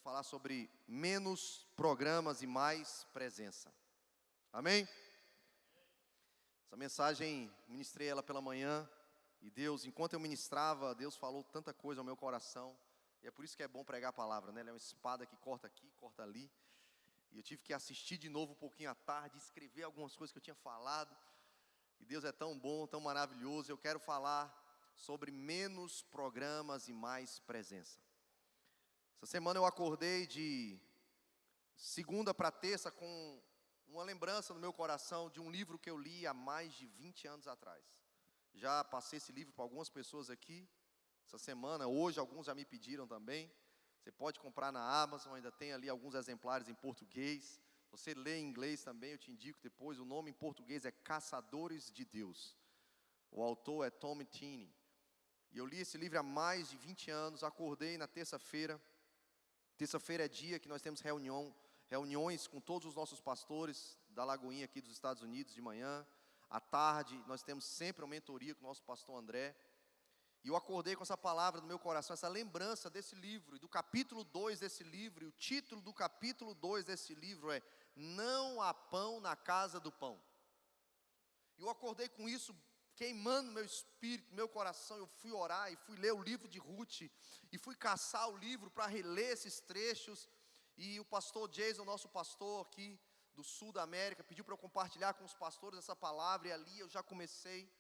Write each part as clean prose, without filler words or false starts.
falar sobre menos programas e mais presença. Amém? Essa mensagem, ministrei ela pela manhã. E Deus, enquanto eu ministrava, Deus falou tanta coisa ao meu coração. E é por isso que é bom pregar a palavra, né? Ela é uma espada que corta aqui, corta ali. E eu tive que assistir de novo um pouquinho à tarde, escrever algumas coisas que eu tinha falado. E Deus é tão bom, tão maravilhoso. Eu quero falar sobre menos programas e mais presença. Essa semana eu acordei de segunda para terça com uma lembrança no meu coração de um livro que eu li há mais de 20 anos atrás. Já passei esse livro para algumas pessoas aqui, essa semana, hoje alguns já me pediram também. Você pode comprar na Amazon, ainda tem ali alguns exemplares em português. Você lê em inglês também, eu te indico depois. O nome em português é Caçadores de Deus. O autor é Tom Tenney. E eu li esse livro há mais de 20 anos, acordei na terça-feira. Terça-feira é dia que nós temos reuniões com todos os nossos pastores da Lagoinha aqui dos Estados Unidos de manhã. À tarde, nós temos sempre uma mentoria com o nosso pastor André. E eu acordei com essa palavra no meu coração, essa lembrança desse livro, e do capítulo 2 desse livro. E o título do capítulo 2 desse livro é Não há pão na casa do pão. E eu acordei com isso queimando meu espírito, meu coração. Eu fui orar e fui ler o livro de Ruth, e fui caçar o livro para reler esses trechos. E o pastor Jason, nosso pastor aqui do sul da América, pediu para eu compartilhar com os pastores essa palavra. E ali eu já comecei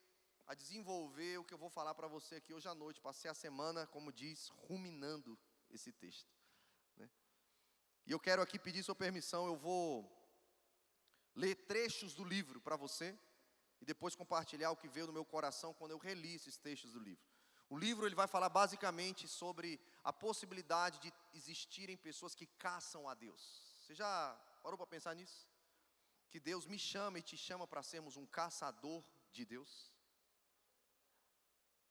a desenvolver o que eu vou falar para você aqui hoje à noite. Passei a semana, como diz, ruminando esse texto, né? E eu quero aqui pedir sua permissão. Eu vou ler trechos do livro para você e depois compartilhar o que veio no meu coração quando eu reli esses textos do livro. O livro ele vai falar basicamente sobre a possibilidade de existirem pessoas que caçam a Deus. Você já parou para pensar nisso? Que Deus me chama e te chama para sermos um caçador de Deus?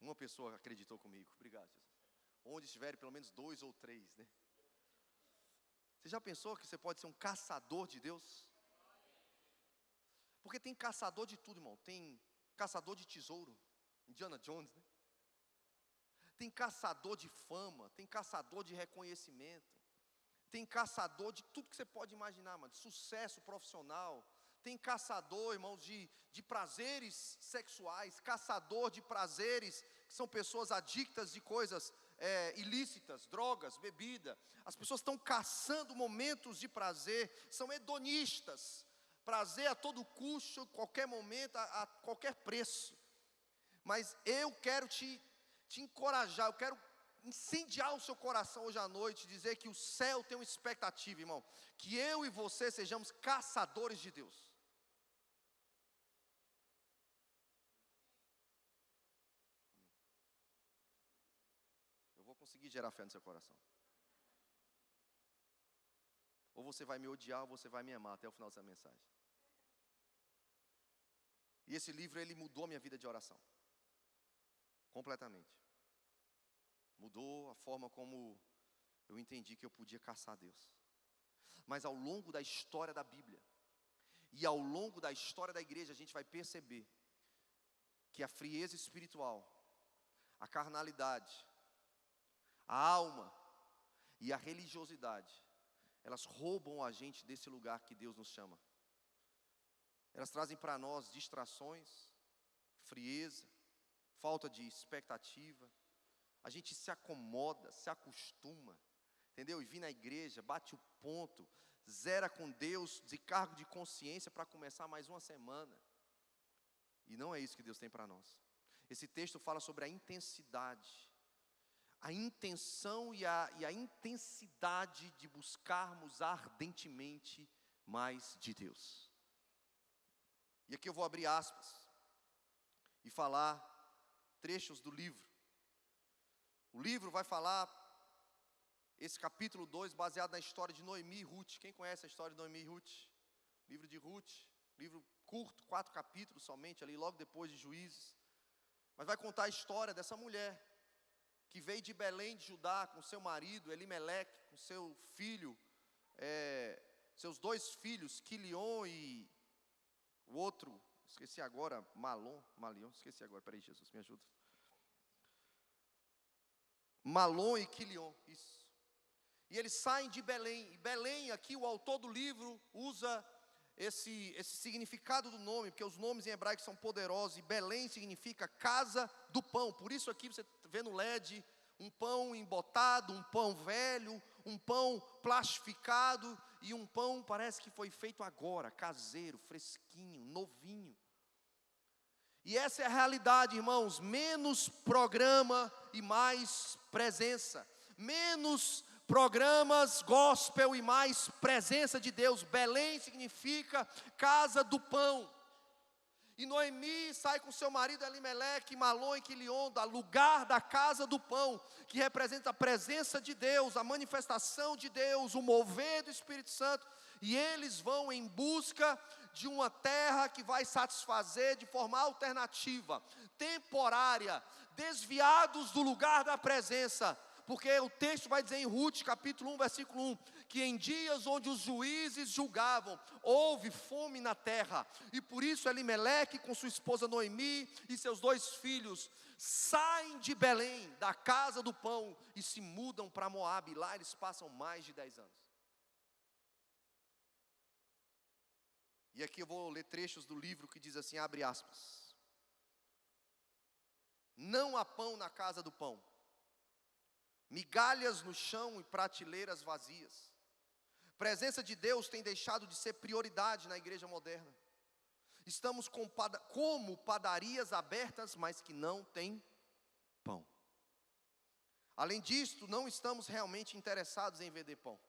Uma pessoa acreditou comigo, obrigado, Jesus. Onde estiverem pelo menos 2 ou 3, né? Você já pensou que você pode ser um caçador de Deus? Porque tem caçador de tudo, irmão. Tem caçador de tesouro, Indiana Jones, né? Tem caçador de fama, tem caçador de reconhecimento, tem caçador de tudo que você pode imaginar, mano, de sucesso profissional. Tem caçador, irmãos, de prazeres sexuais, caçador de prazeres, que são pessoas adictas de coisas ilícitas, drogas, bebida. As pessoas estão caçando momentos de prazer, são hedonistas, prazer a todo custo, qualquer momento, a qualquer preço. Mas eu quero te encorajar, eu quero incendiar o seu coração hoje à noite, dizer que o céu tem uma expectativa, irmão, que eu e você sejamos caçadores de Deus. Eu vou conseguir gerar fé no seu coração. Ou você vai me odiar, ou você vai me amar até o final dessa mensagem. E esse livro, ele mudou a minha vida de oração. Completamente. Mudou a forma como eu entendi que eu podia caçar Deus. Mas ao longo da história da Bíblia, e ao longo da história da igreja, a gente vai perceber que a frieza espiritual, a carnalidade, a alma e a religiosidade, elas roubam a gente desse lugar que Deus nos chama. Elas trazem para nós distrações, frieza, falta de expectativa. A gente se acomoda, se acostuma, entendeu? E vem na igreja, bate o ponto, zera com Deus de cargo de consciência para começar mais uma semana. E não é isso que Deus tem para nós. Esse texto fala sobre a intensidade, a intenção e a intensidade de buscarmos ardentemente mais de Deus. E aqui eu vou abrir aspas e falar trechos do livro. O livro vai falar, esse capítulo 2, baseado na história de Noemi e Ruth. Quem conhece a história de Noemi e Ruth? Livro de Ruth, livro curto, 4 capítulos somente, ali logo depois de Juízes. Mas vai contar a história dessa mulher, que veio de Belém de Judá com seu marido, Elimeleque, com seu filho, seus 2 filhos, Quilion e o outro, esqueci agora, Malion, esqueci agora, peraí, Jesus, me ajuda. Malom e Quilion, isso. E eles saem de Belém. E Belém, aqui o autor do livro usa esse significado do nome, porque os nomes em hebraico são poderosos. E Belém significa casa do pão. Por isso aqui você vê no LED um pão embotado, um pão velho, um pão plastificado e um pão parece que foi feito agora, caseiro, fresquinho, novinho. E essa é a realidade, irmãos. Menos programa e mais presença. Menos programas gospel e mais presença de Deus. Belém significa casa do pão. E Noemi sai com seu marido Elimeleque, Malom e Quilion, do lugar da casa do pão, que representa a presença de Deus, a manifestação de Deus, o mover do Espírito Santo. E eles vão em busca de uma terra que vai satisfazer de forma alternativa, temporária, desviados do lugar da presença. Porque o texto vai dizer em Ruth, capítulo 1, versículo 1, que em dias onde os juízes julgavam, houve fome na terra. E por isso Elimeleque, com sua esposa Noemi e seus 2 filhos, saem de Belém, da casa do pão, e se mudam para Moabe. Lá eles passam mais de 10 anos. E aqui eu vou ler trechos do livro que diz assim, abre aspas. Não há pão na casa do pão. Migalhas no chão e prateleiras vazias. Presença de Deus tem deixado de ser prioridade na igreja moderna. Estamos como padarias abertas, mas que não tem pão. Além disto, não estamos realmente interessados em vender pão.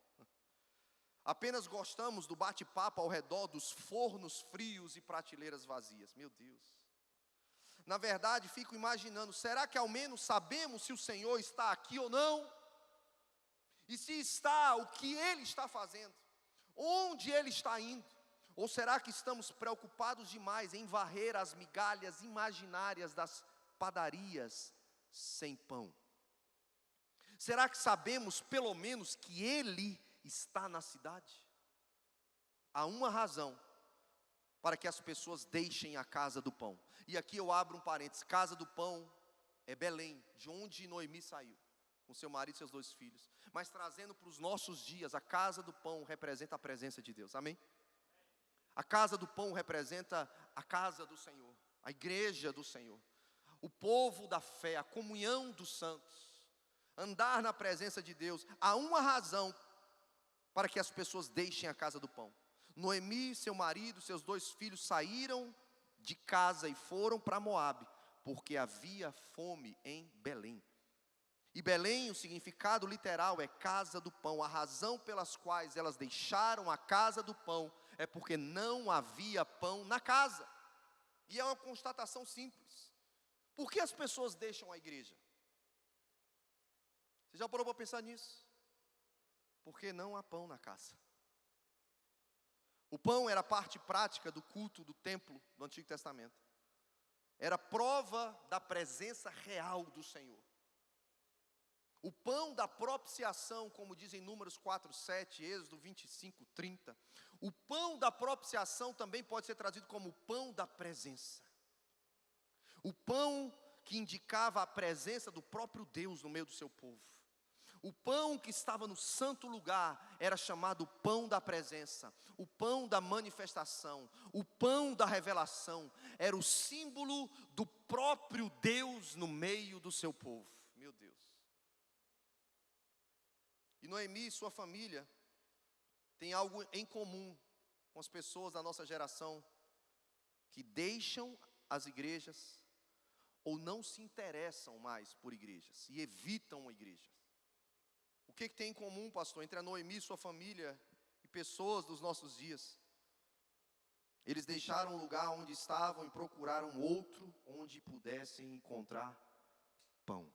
Apenas gostamos do bate-papo ao redor dos fornos frios e prateleiras vazias. Meu Deus. Na verdade, fico imaginando, será que ao menos sabemos se o Senhor está aqui ou não? E se está, o que Ele está fazendo? Onde Ele está indo? Ou será que estamos preocupados demais em varrer as migalhas imaginárias das padarias sem pão? Será que sabemos pelo menos que Ele está na cidade? Há uma razão para que as pessoas deixem a casa do pão. E aqui eu abro um parênteses, casa do pão é Belém, de onde Noemi saiu, com seu marido e seus 2 filhos. Mas trazendo para os nossos dias, a casa do pão representa a presença de Deus, amém? A casa do pão representa a casa do Senhor, a igreja do Senhor, o povo da fé, a comunhão dos santos, andar na presença de Deus. Há uma razão para que as pessoas deixem a casa do pão. Noemi, seu marido, seus 2 filhos saíram de casa e foram para Moabe, porque havia fome em Belém. E Belém, o significado literal é casa do pão. A razão pelas quais elas deixaram a casa do pão é porque não havia pão na casa. E é uma constatação simples. Por que as pessoas deixam a igreja? Você já parou para pensar nisso? Porque não há pão na casa. O pão era parte prática do culto do templo do Antigo Testamento. Era prova da presença real do Senhor. O pão da propiciação, como diz em Números 4:7, Êxodo 25:30. O pão da propiciação também pode ser traduzido como o pão da presença. O pão que indicava a presença do próprio Deus no meio do seu povo. O pão que estava no santo lugar era chamado pão da presença, o pão da manifestação, o pão da revelação. Era o símbolo do próprio Deus no meio do seu povo. Meu Deus. E Noemi e sua família têm algo em comum com as pessoas da nossa geração que deixam as igrejas ou não se interessam mais por igrejas e evitam igrejas. O que tem em comum, pastor, entre a Noemi e sua família e pessoas dos nossos dias? Eles deixaram o lugar onde estavam e procuraram outro onde pudessem encontrar pão.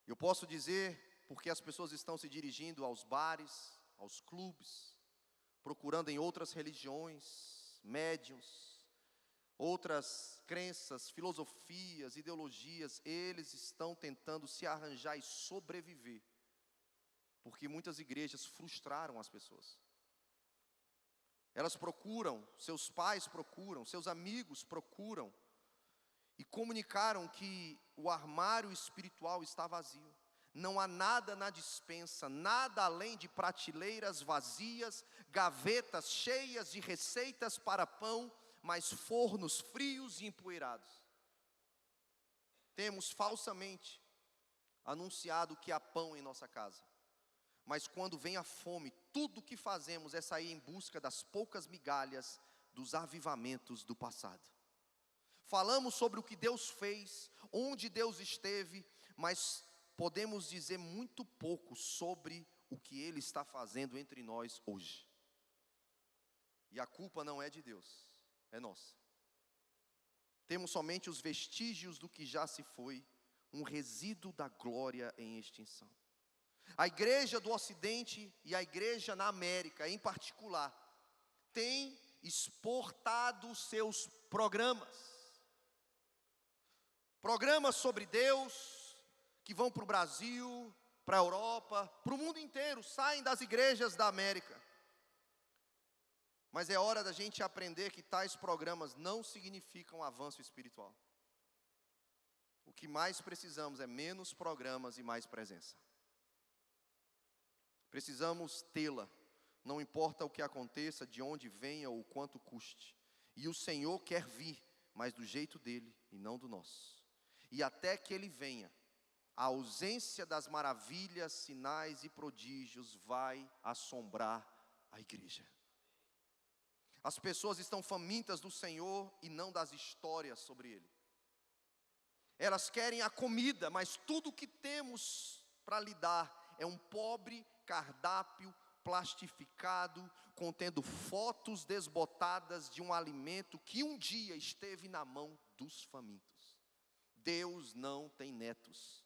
Eu posso dizer porque as pessoas estão se dirigindo aos bares, aos clubes, procurando em outras religiões, médiuns, outras crenças, filosofias, ideologias. Eles estão tentando se arranjar e sobreviver, porque muitas igrejas frustraram as pessoas. Elas procuram, seus pais procuram, seus amigos procuram, e comunicaram que o armário espiritual está vazio. Não há nada na despensa, nada além de prateleiras vazias, gavetas cheias de receitas para pão, mas fornos frios e empoeirados. Temos falsamente anunciado que há pão em nossa casa, mas quando vem a fome, tudo o que fazemos é sair em busca das poucas migalhas dos avivamentos do passado. Falamos sobre o que Deus fez, onde Deus esteve, mas podemos dizer muito pouco sobre o que Ele está fazendo entre nós hoje. E a culpa não é de Deus, é nossa. Temos somente os vestígios do que já se foi, um resíduo da glória em extinção. A igreja do Ocidente e a igreja na América, em particular, tem exportado seus programas. Programas sobre Deus, que vão para o Brasil, para a Europa, para o mundo inteiro, saem das igrejas da América. Mas é hora da gente aprender que tais programas não significam avanço espiritual. O que mais precisamos é menos programas e mais presença. Precisamos tê-la, não importa o que aconteça, de onde venha ou quanto custe. E o Senhor quer vir, mas do jeito dele e não do nosso. E até que Ele venha, a ausência das maravilhas, sinais e prodígios vai assombrar a igreja. As pessoas estão famintas do Senhor e não das histórias sobre Ele. Elas querem a comida, mas tudo o que temos para lhe dar é um pobre cardápio plastificado, contendo fotos desbotadas de um alimento que um dia esteve na mão dos famintos. Deus não tem netos.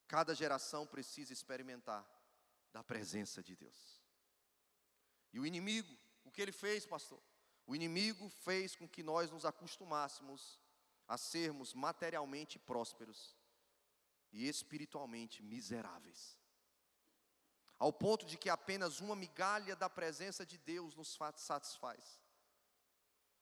Cada geração precisa experimentar da presença de Deus. E o inimigo, o que ele fez, pastor? O inimigo fez com que nós nos acostumássemos a sermos materialmente prósperos e espiritualmente miseráveis. Ao ponto de que apenas uma migalha da presença de Deus nos satisfaz.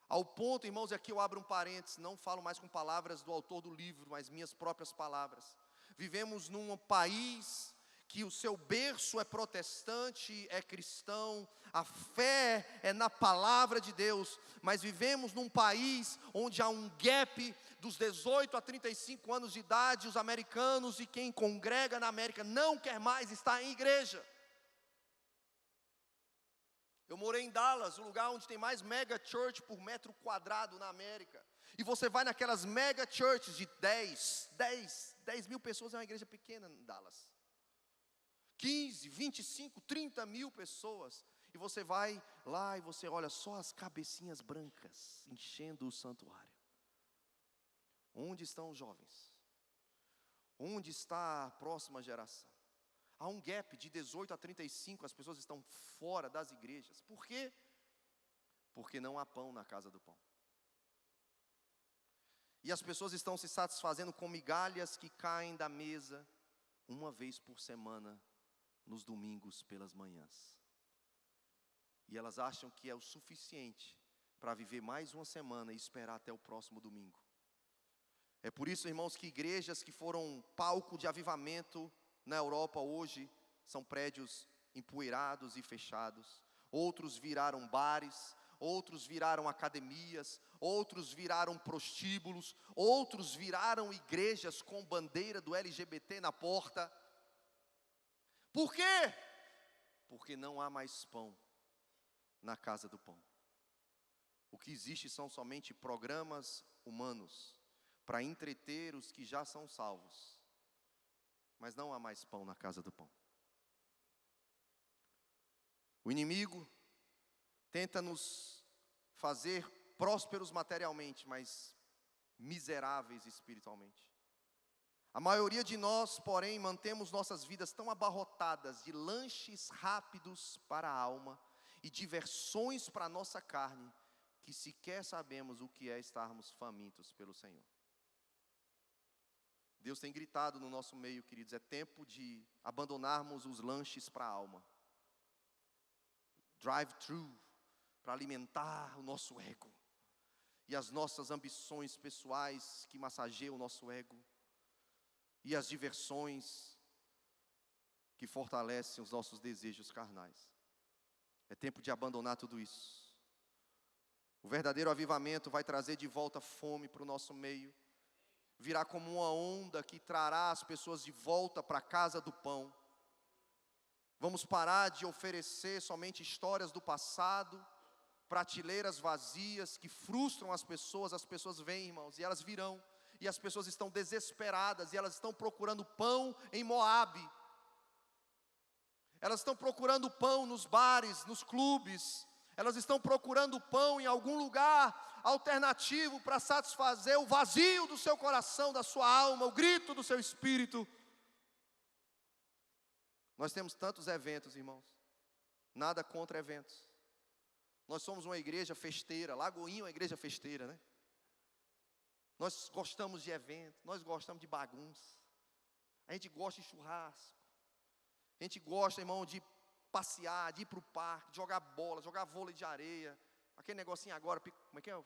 Ao ponto, irmãos, e aqui eu abro um parênteses, não falo mais com palavras do autor do livro, mas minhas próprias palavras. Vivemos num país que o seu berço é protestante, é cristão, a fé é na palavra de Deus, mas vivemos num país onde há um gap dos 18 a 35 anos de idade, os americanos e quem congrega na América não quer mais estar em igreja. Eu morei em Dallas, o lugar onde tem mais mega church por metro quadrado na América. E você vai naquelas mega churches de 10 mil pessoas, é uma igreja pequena em Dallas. 15, 25, 30 mil pessoas. E você vai lá e você olha só as cabecinhas brancas enchendo o santuário. Onde estão os jovens? Onde está a próxima geração? Há um gap de 18 a 35, as pessoas estão fora das igrejas. Por quê? Porque não há pão na casa do pão. E as pessoas estão se satisfazendo com migalhas que caem da mesa uma vez por semana, nos domingos pelas manhãs. E elas acham que é o suficiente para viver mais uma semana e esperar até o próximo domingo. É por isso, irmãos, que igrejas que foram palco de avivamento na Europa hoje são prédios empoeirados e fechados. Outros viraram bares, outros viraram academias, outros viraram prostíbulos, outros viraram igrejas com bandeira do LGBT na porta. Por quê? Porque não há mais pão na casa do pão. O que existe são somente programas humanos para entreter os que já são salvos. Mas não há mais pão na casa do pão. O inimigo tenta nos fazer prósperos materialmente, mas miseráveis espiritualmente. A maioria de nós, porém, mantemos nossas vidas tão abarrotadas de lanches rápidos para a alma e diversões para a nossa carne, que sequer sabemos o que é estarmos famintos pelo Senhor. Deus tem gritado no nosso meio, queridos, é tempo de abandonarmos os lanches para a alma. Drive-thru, para alimentar o nosso ego. E as nossas ambições pessoais que massageiam o nosso ego. e as diversões que fortalecem os nossos desejos carnais. É tempo de abandonar tudo isso. O verdadeiro avivamento vai trazer de volta fome para o nosso meio. Virá como uma onda que trará as pessoas de volta para a casa do pão. Vamos parar de oferecer somente histórias do passado, prateleiras vazias que frustram as pessoas vêm, irmãos, e elas virão, e as pessoas estão desesperadas, e elas estão procurando pão em Moabe, elas estão procurando pão nos bares, nos clubes, elas estão procurando pão em algum lugar alternativo para satisfazer o vazio do seu coração, da sua alma, o grito do seu espírito. Nós temos tantos eventos, irmãos, nada contra eventos. Nós somos uma igreja festeira, Lagoinha é uma igreja festeira, né? Nós gostamos de eventos, nós gostamos de bagunça. A gente gosta de churrasco. A gente gosta, irmão, de passear, de ir para o parque, de jogar bola, jogar vôlei de areia. Aquele negocinho agora, como é que é?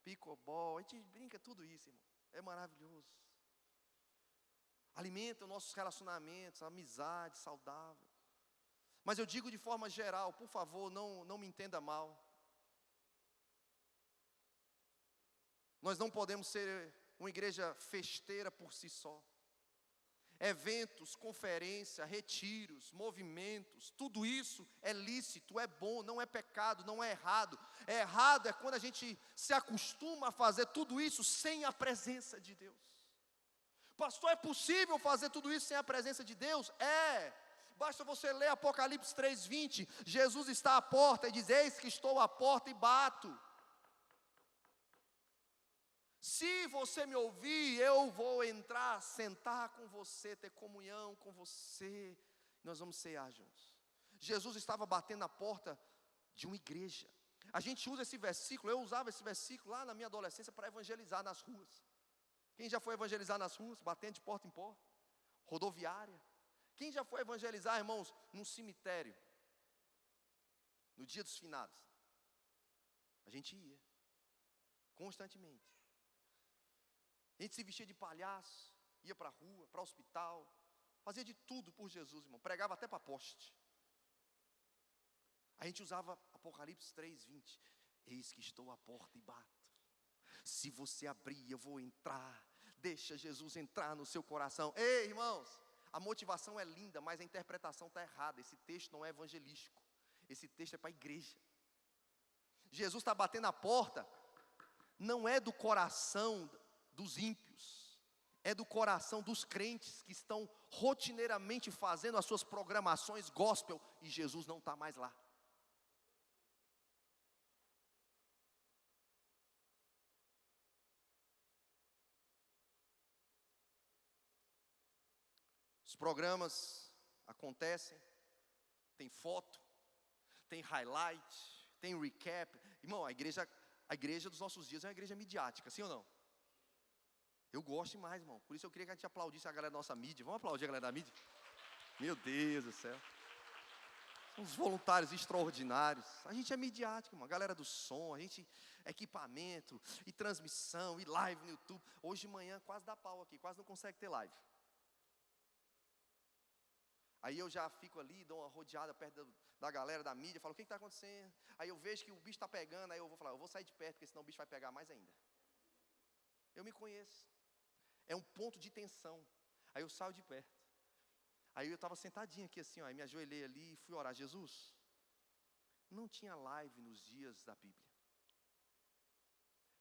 Pickleball, a gente brinca tudo isso, irmão. É maravilhoso. Alimenta os nossos relacionamentos, a amizade saudável. Mas eu digo de forma geral, por favor, não me entenda mal. Nós não podemos ser uma igreja festeira por si só. Eventos, conferência, retiros, movimentos, tudo isso é lícito, é bom, não é pecado, não é errado. É errado é quando a gente se acostuma a fazer tudo isso sem a presença de Deus. Pastor, é possível fazer tudo isso sem a presença de Deus? É. Basta você ler Apocalipse 3:20. Jesus está à porta e diz: eis que estou à porta e bato. Se você me ouvir, eu vou entrar, sentar com você, ter comunhão com você. Nós vamos cear juntos. Jesus estava batendo na porta de uma igreja. A gente usa esse versículo, eu usava esse versículo lá na minha adolescência para evangelizar nas ruas. Quem já foi evangelizar nas ruas, batendo de porta em porta? Rodoviária. Quem já foi evangelizar, irmãos, num cemitério? No dia dos finados? A gente ia, constantemente. A gente se vestia de palhaço, ia para a rua, para o hospital, fazia de tudo por Jesus, irmão. Pregava até para poste. A gente usava Apocalipse 3:20. Eis que estou à porta e bato. Se você abrir, eu vou entrar. Deixa Jesus entrar no seu coração. Ei, irmãos, a motivação é linda, mas a interpretação está errada. Esse texto não é evangelístico. Esse texto é para a igreja. Jesus está batendo a porta, não é do coração dos ímpios, é do coração dos crentes que estão rotineiramente fazendo as suas programações gospel e Jesus não está mais lá. Os programas acontecem, tem foto, tem highlight, tem recap. Irmão, a igreja dos nossos dias é uma igreja midiática, sim ou não? Eu gosto demais, irmão. Por isso eu queria que a gente aplaudisse a galera da nossa mídia. Vamos aplaudir a galera da mídia? Meu Deus do céu. São uns voluntários extraordinários. A gente é midiático, irmão. A galera do som, a gente equipamento, e transmissão, e live no YouTube. Hoje de manhã quase dá pau aqui, quase não consegue ter live. Aí eu já fico ali, dou uma rodeada perto da galera da mídia, falo, o que está acontecendo? Aí eu vejo que o bicho está pegando, aí eu vou falar, eu vou sair de perto, porque senão o bicho vai pegar mais ainda. Eu me conheço. É um ponto de tensão. Aí eu saio de perto. Aí eu estava sentadinho aqui assim, ó, aí me ajoelhei ali e fui orar. Jesus, não tinha live nos dias da Bíblia.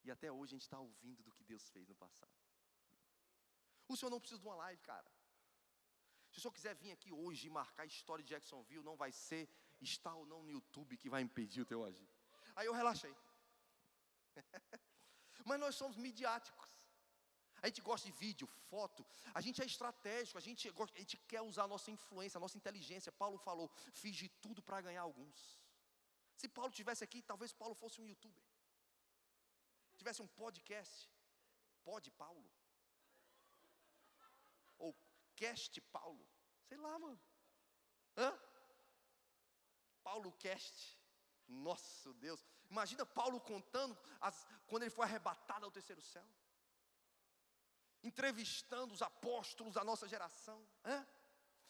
E até hoje a gente está ouvindo do que Deus fez no passado. O senhor não precisa de uma live, cara. Se o senhor quiser vir aqui hoje e marcar a história de Jacksonville, não vai ser estar ou não no YouTube que vai impedir o teu agir. Aí eu relaxei. Mas nós somos midiáticos. A gente gosta de vídeo, foto. A gente é estratégico. A gente quer usar a nossa influência, a nossa inteligência. Paulo falou, fiz de tudo para ganhar alguns. Se Paulo estivesse aqui, talvez Paulo fosse um youtuber. Tivesse um podcast. Pode Paulo. Ou Cast Paulo. Sei lá, mano. Hã? Paulo Cast. Nossa Deus. Imagina Paulo contando quando ele foi arrebatado ao terceiro céu. entrevistando os apóstolos da nossa geração.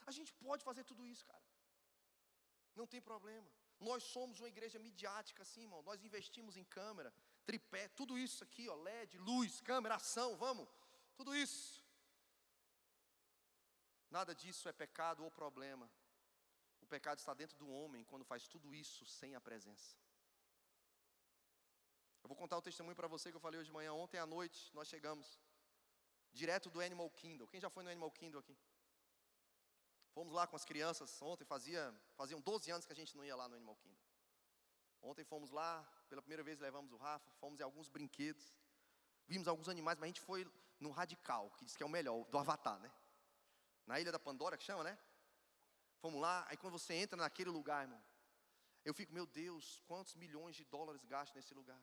A gente pode fazer tudo isso, cara. Não tem problema. Nós somos uma igreja midiática, assim, irmão. Nós investimos em câmera, tripé, tudo isso aqui, ó, LED, luz, câmera, ação, vamos. Tudo isso. Nada disso é pecado ou problema. O pecado está dentro do homem quando faz tudo isso sem a presença. Eu vou contar um testemunho para você que eu falei hoje de manhã. Ontem à noite nós chegamos direto do Animal Kingdom. Quem já foi no Animal Kingdom aqui? Fomos lá com as crianças ontem, faziam 12 anos que a gente não ia lá no Animal Kingdom. Ontem fomos lá, pela primeira vez levamos o Rafa, fomos em alguns brinquedos, vimos alguns animais, mas a gente foi no Radical, que diz que é o melhor, do Avatar, né? Na Ilha da Pandora, que chama, né? Fomos lá, aí quando você entra naquele lugar, irmão, eu fico, meu Deus, quantos milhões de dólares gasto nesse lugar?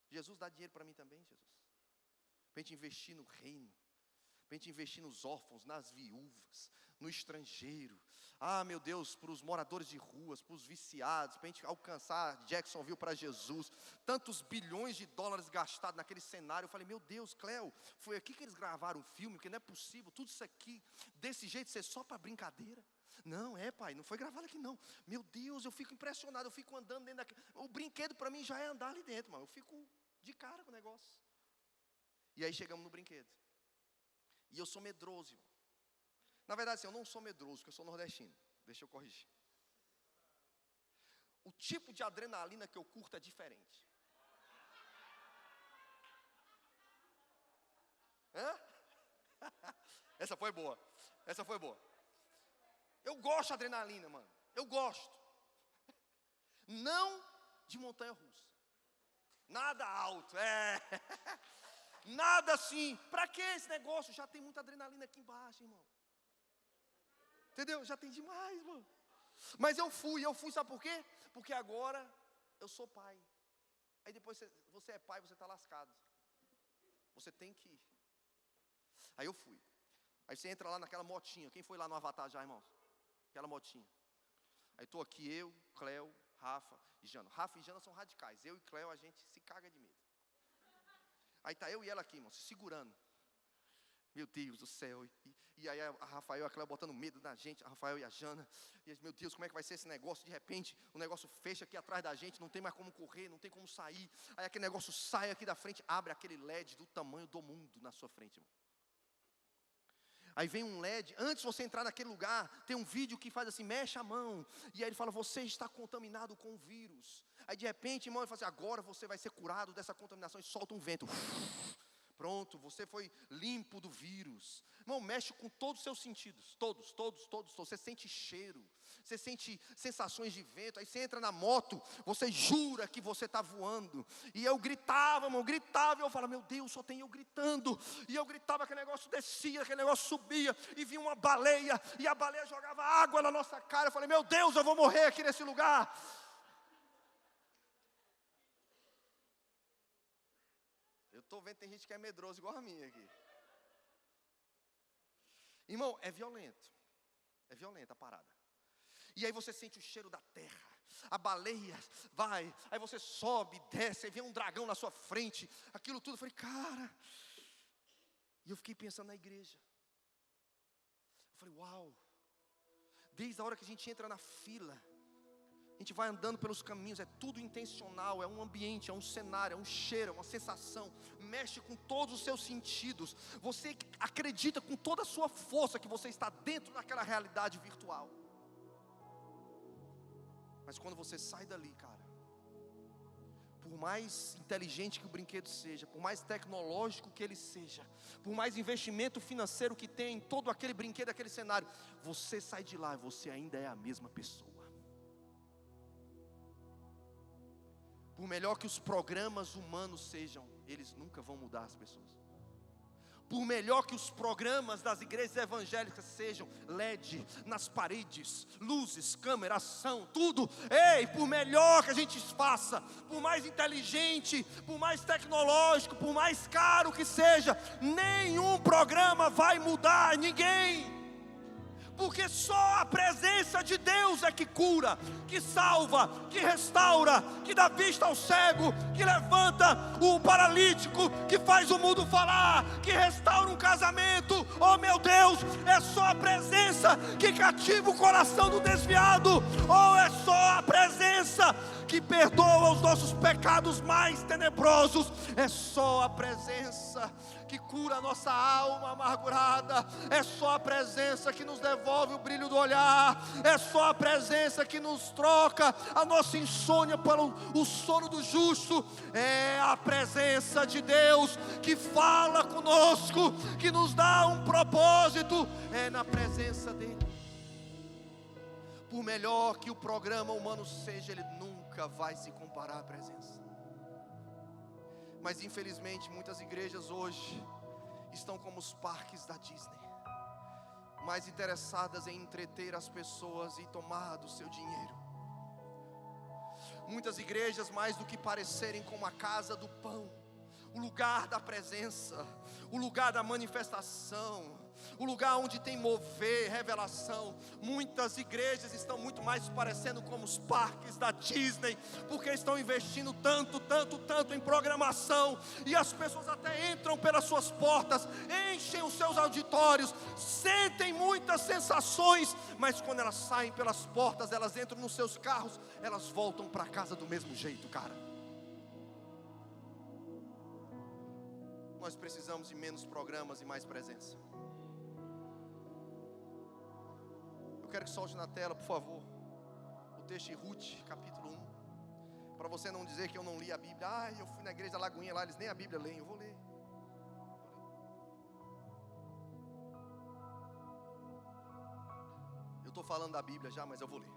Jesus dá dinheiro para mim também, Jesus. Para a gente investir no reino, para a gente investir nos órfãos, nas viúvas, no estrangeiro. Meu Deus, para os moradores de ruas, para os viciados, para a gente alcançar Jacksonville para Jesus. Tantos bilhões de dólares gastados naquele cenário. Eu falei, meu Deus, Cleo, foi aqui que eles gravaram o filme, porque não é possível, tudo isso aqui, desse jeito, ser só para brincadeira. Não, pai, não foi gravado aqui não. Meu Deus, eu fico impressionado, eu fico andando dentro daquele. O brinquedo para mim já é andar ali dentro, mano. Eu fico de cara com o negócio. E aí chegamos no brinquedo. E eu sou medroso, irmão. Na verdade, assim, eu não sou medroso, porque eu sou nordestino. Deixa eu corrigir. O tipo de adrenalina que eu curto é diferente. Essa foi boa. Essa foi boa. Eu gosto de adrenalina, mano. Eu gosto. Não de montanha-russa. Nada alto, Nada assim. Pra que esse negócio? Já tem muita adrenalina aqui embaixo, irmão. Entendeu? Já tem demais, mano. Mas eu fui, sabe por quê? Porque agora eu sou pai. Aí depois você é pai, você está lascado. Você tem que ir. Aí eu fui. Aí você entra lá naquela motinha. Quem foi lá no Avatar já, irmãos? Aquela motinha. Aí estou aqui eu, Cleo, Rafa e Jana. Rafa e Jana são radicais. Eu e Cleo, a gente se caga de medo. Aí tá eu e ela aqui, irmão, se segurando. Meu Deus do céu. E aí a Rafael e a Cleo botando medo na gente, a Rafael e a Jana. E meu Deus, como é que vai ser esse negócio? De repente, o negócio fecha aqui atrás da gente, não tem mais como correr, não tem como sair. Aí aquele negócio sai aqui da frente, abre aquele LED do tamanho do mundo na sua frente, irmão. Aí vem um LED, antes de você entrar naquele lugar, tem um vídeo que faz assim, mexe a mão. E aí ele fala, você está contaminado com o vírus. Aí de repente, irmão, ele fala assim, agora você vai ser curado dessa contaminação. E solta um vento. Pronto, você foi limpo do vírus. Irmão, mexe com todos os seus sentidos. Todos. Você sente cheiro, você sente sensações de vento. Aí você entra na moto, você jura que você está voando. E eu gritava, irmão, e eu falava, meu Deus, só tem eu gritando. E eu gritava, aquele negócio descia, aquele negócio subia. E vinha uma baleia, e a baleia jogava água na nossa cara. Eu falei, meu Deus, eu vou morrer aqui nesse lugar. Eu estou vendo que tem gente que é medroso igual a mim aqui. Irmão, é violento. É violenta a parada. E aí você sente o cheiro da terra. A baleia vai. Aí você sobe, desce. Aí vem um dragão na sua frente. Aquilo tudo. Eu falei, cara. E eu fiquei pensando na igreja. Eu falei, uau. Desde a hora que a gente entra na fila. A gente vai andando pelos caminhos, é tudo intencional, é um ambiente, é um cenário, é um cheiro, é uma sensação, mexe com todos os seus sentidos. Você acredita com toda a sua força que você está dentro daquela realidade virtual. Mas quando você sai dali, cara, por mais inteligente que o brinquedo seja, por mais tecnológico que ele seja, por mais investimento financeiro que tem em todo aquele brinquedo, aquele cenário, você sai de lá e você ainda é a mesma pessoa. Por melhor que os programas humanos sejam, eles nunca vão mudar as pessoas. Por melhor que os programas das igrejas evangélicas sejam, LED nas paredes, luzes, câmera, ação, tudo. Ei, por melhor que a gente faça, por mais inteligente, por mais tecnológico, por mais caro que seja, nenhum programa vai mudar ninguém. porque só a presença de Deus é que cura, que salva, que restaura, que dá vista ao cego, que levanta o paralítico, que faz o mudo falar, que restaura um casamento. Oh meu Deus, é só a presença que cativa o coração do desviado, ou é só a presença que perdoa os nossos pecados mais tenebrosos, é só a presença que cura a nossa alma amargurada, é só a presença que nos devolve o brilho do olhar, é só a presença que nos troca a nossa insônia pelo o sono do justo, é a presença de Deus que fala conosco, que nos dá um propósito, é na presença dEle. Por melhor que o programa humano seja, ele nunca vai se comparar à presença. Mas infelizmente muitas igrejas hoje estão como os parques da Disney, mais interessadas em entreter as pessoas e tomar do seu dinheiro. Muitas igrejas, mais do que parecerem como a casa do pão, o lugar da presença, o lugar da manifestação, o lugar onde tem mover, revelação, muitas igrejas estão muito mais parecendo como os parques da Disney, porque estão investindo tanto em programação, e as pessoas até entram pelas suas portas, enchem os seus auditórios, sentem muitas sensações, mas quando elas saem pelas portas, elas entram nos seus carros, elas voltam para casa do mesmo jeito, cara. Nós precisamos de menos programas e mais presença. Eu quero que solte na tela, por favor, o texto de Ruth, capítulo 1. Para você não dizer que eu não li a Bíblia. Eu fui na igreja da Lagoinha lá, eles nem a Bíblia leem. Eu vou ler. Eu estou falando da Bíblia já, mas eu vou ler.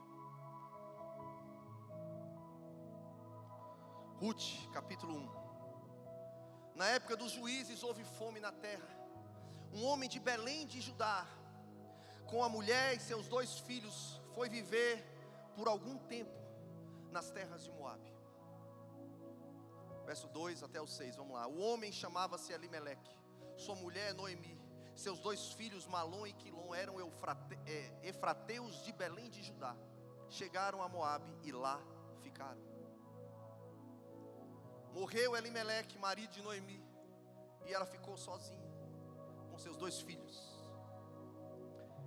Ruth, capítulo 1. Na época dos juízes houve fome na terra. Um homem de Belém de Judá, com a mulher e seus 2 filhos, foi viver por algum tempo nas terras de Moabe. Verso 2 até o 6, vamos lá. O homem chamava-se Elimeleque, sua mulher Noemi, seus 2 filhos Malom e Quilom eram efrateus de Belém de Judá. Chegaram a Moabe e lá ficaram. Morreu Elimeleque, marido de Noemi, e ela ficou sozinha com seus 2 filhos.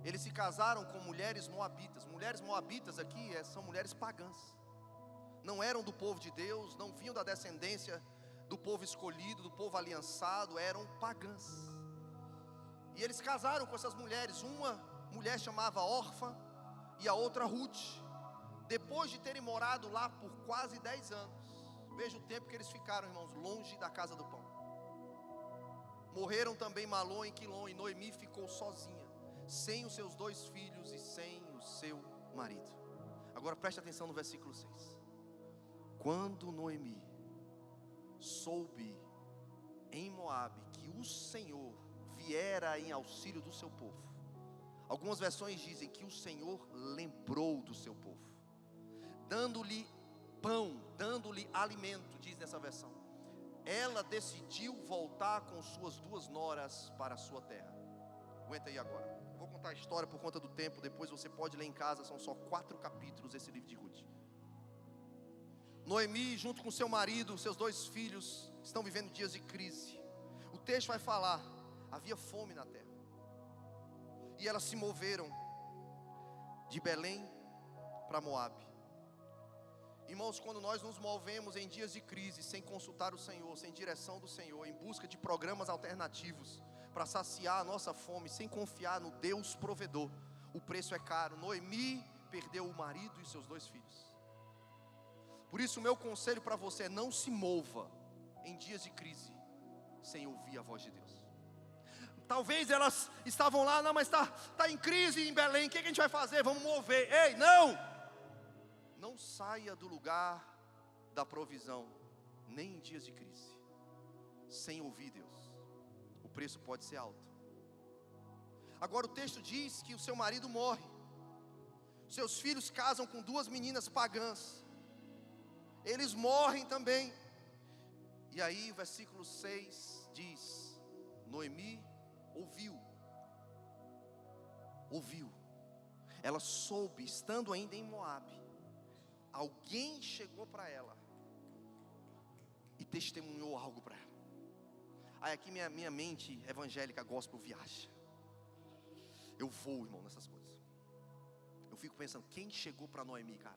Eles se casaram com mulheres moabitas. Mulheres moabitas aqui são mulheres pagãs. Não eram do povo de Deus, não vinham da descendência do povo escolhido, do povo aliançado, eram pagãs. E eles casaram com essas mulheres. Uma mulher chamava Orfa e a outra Ruth. Depois de terem morado lá por quase 10 anos, veja o tempo que eles ficaram, irmãos, longe da casa do pão. Morreram também Malom e Quilom, e Noemi ficou sozinha, sem os seus 2 filhos e sem o seu marido. Agora preste atenção no versículo 6. Quando Noemi soube em Moabe que o Senhor viera em auxílio do seu povo, algumas versões dizem que o Senhor lembrou do seu povo, dando-lhe pão, dando-lhe alimento, diz nessa versão, ela decidiu voltar com suas 2 noras para a sua terra. Aguenta aí agora. Vou contar a história por conta do tempo, depois você pode ler em casa, são só 4 capítulos esse livro de Ruth. Noemi, junto com seu marido, seus 2 filhos, estão vivendo dias de crise. O texto vai falar, havia fome na terra, e elas se moveram de Belém para Moabe. Irmãos, quando nós nos movemos em dias de crise, sem consultar o Senhor, sem direção do Senhor, em busca de programas alternativos para saciar a nossa fome, sem confiar no Deus provedor, o preço é caro. Noemi perdeu o marido e seus 2 filhos. Por isso o meu conselho para você é: não se mova em dias de crise sem ouvir a voz de Deus. Talvez elas estavam lá, não, mas está em crise em Belém, o que a gente vai fazer? Vamos mover. Ei, não saia do lugar da provisão, nem em dias de crise, sem ouvir Deus. O preço pode ser alto. Agora o texto diz que o seu marido morre, seus filhos casam com 2 meninas pagãs, eles morrem também. E aí o versículo 6 diz: Noemi ouviu. ela soube, estando ainda em Moabe, alguém chegou para ela e testemunhou algo para ela. Aí aqui minha mente evangélica gospel viaja. Eu vou, irmão, nessas coisas. Eu fico pensando, quem chegou para Noemi, cara?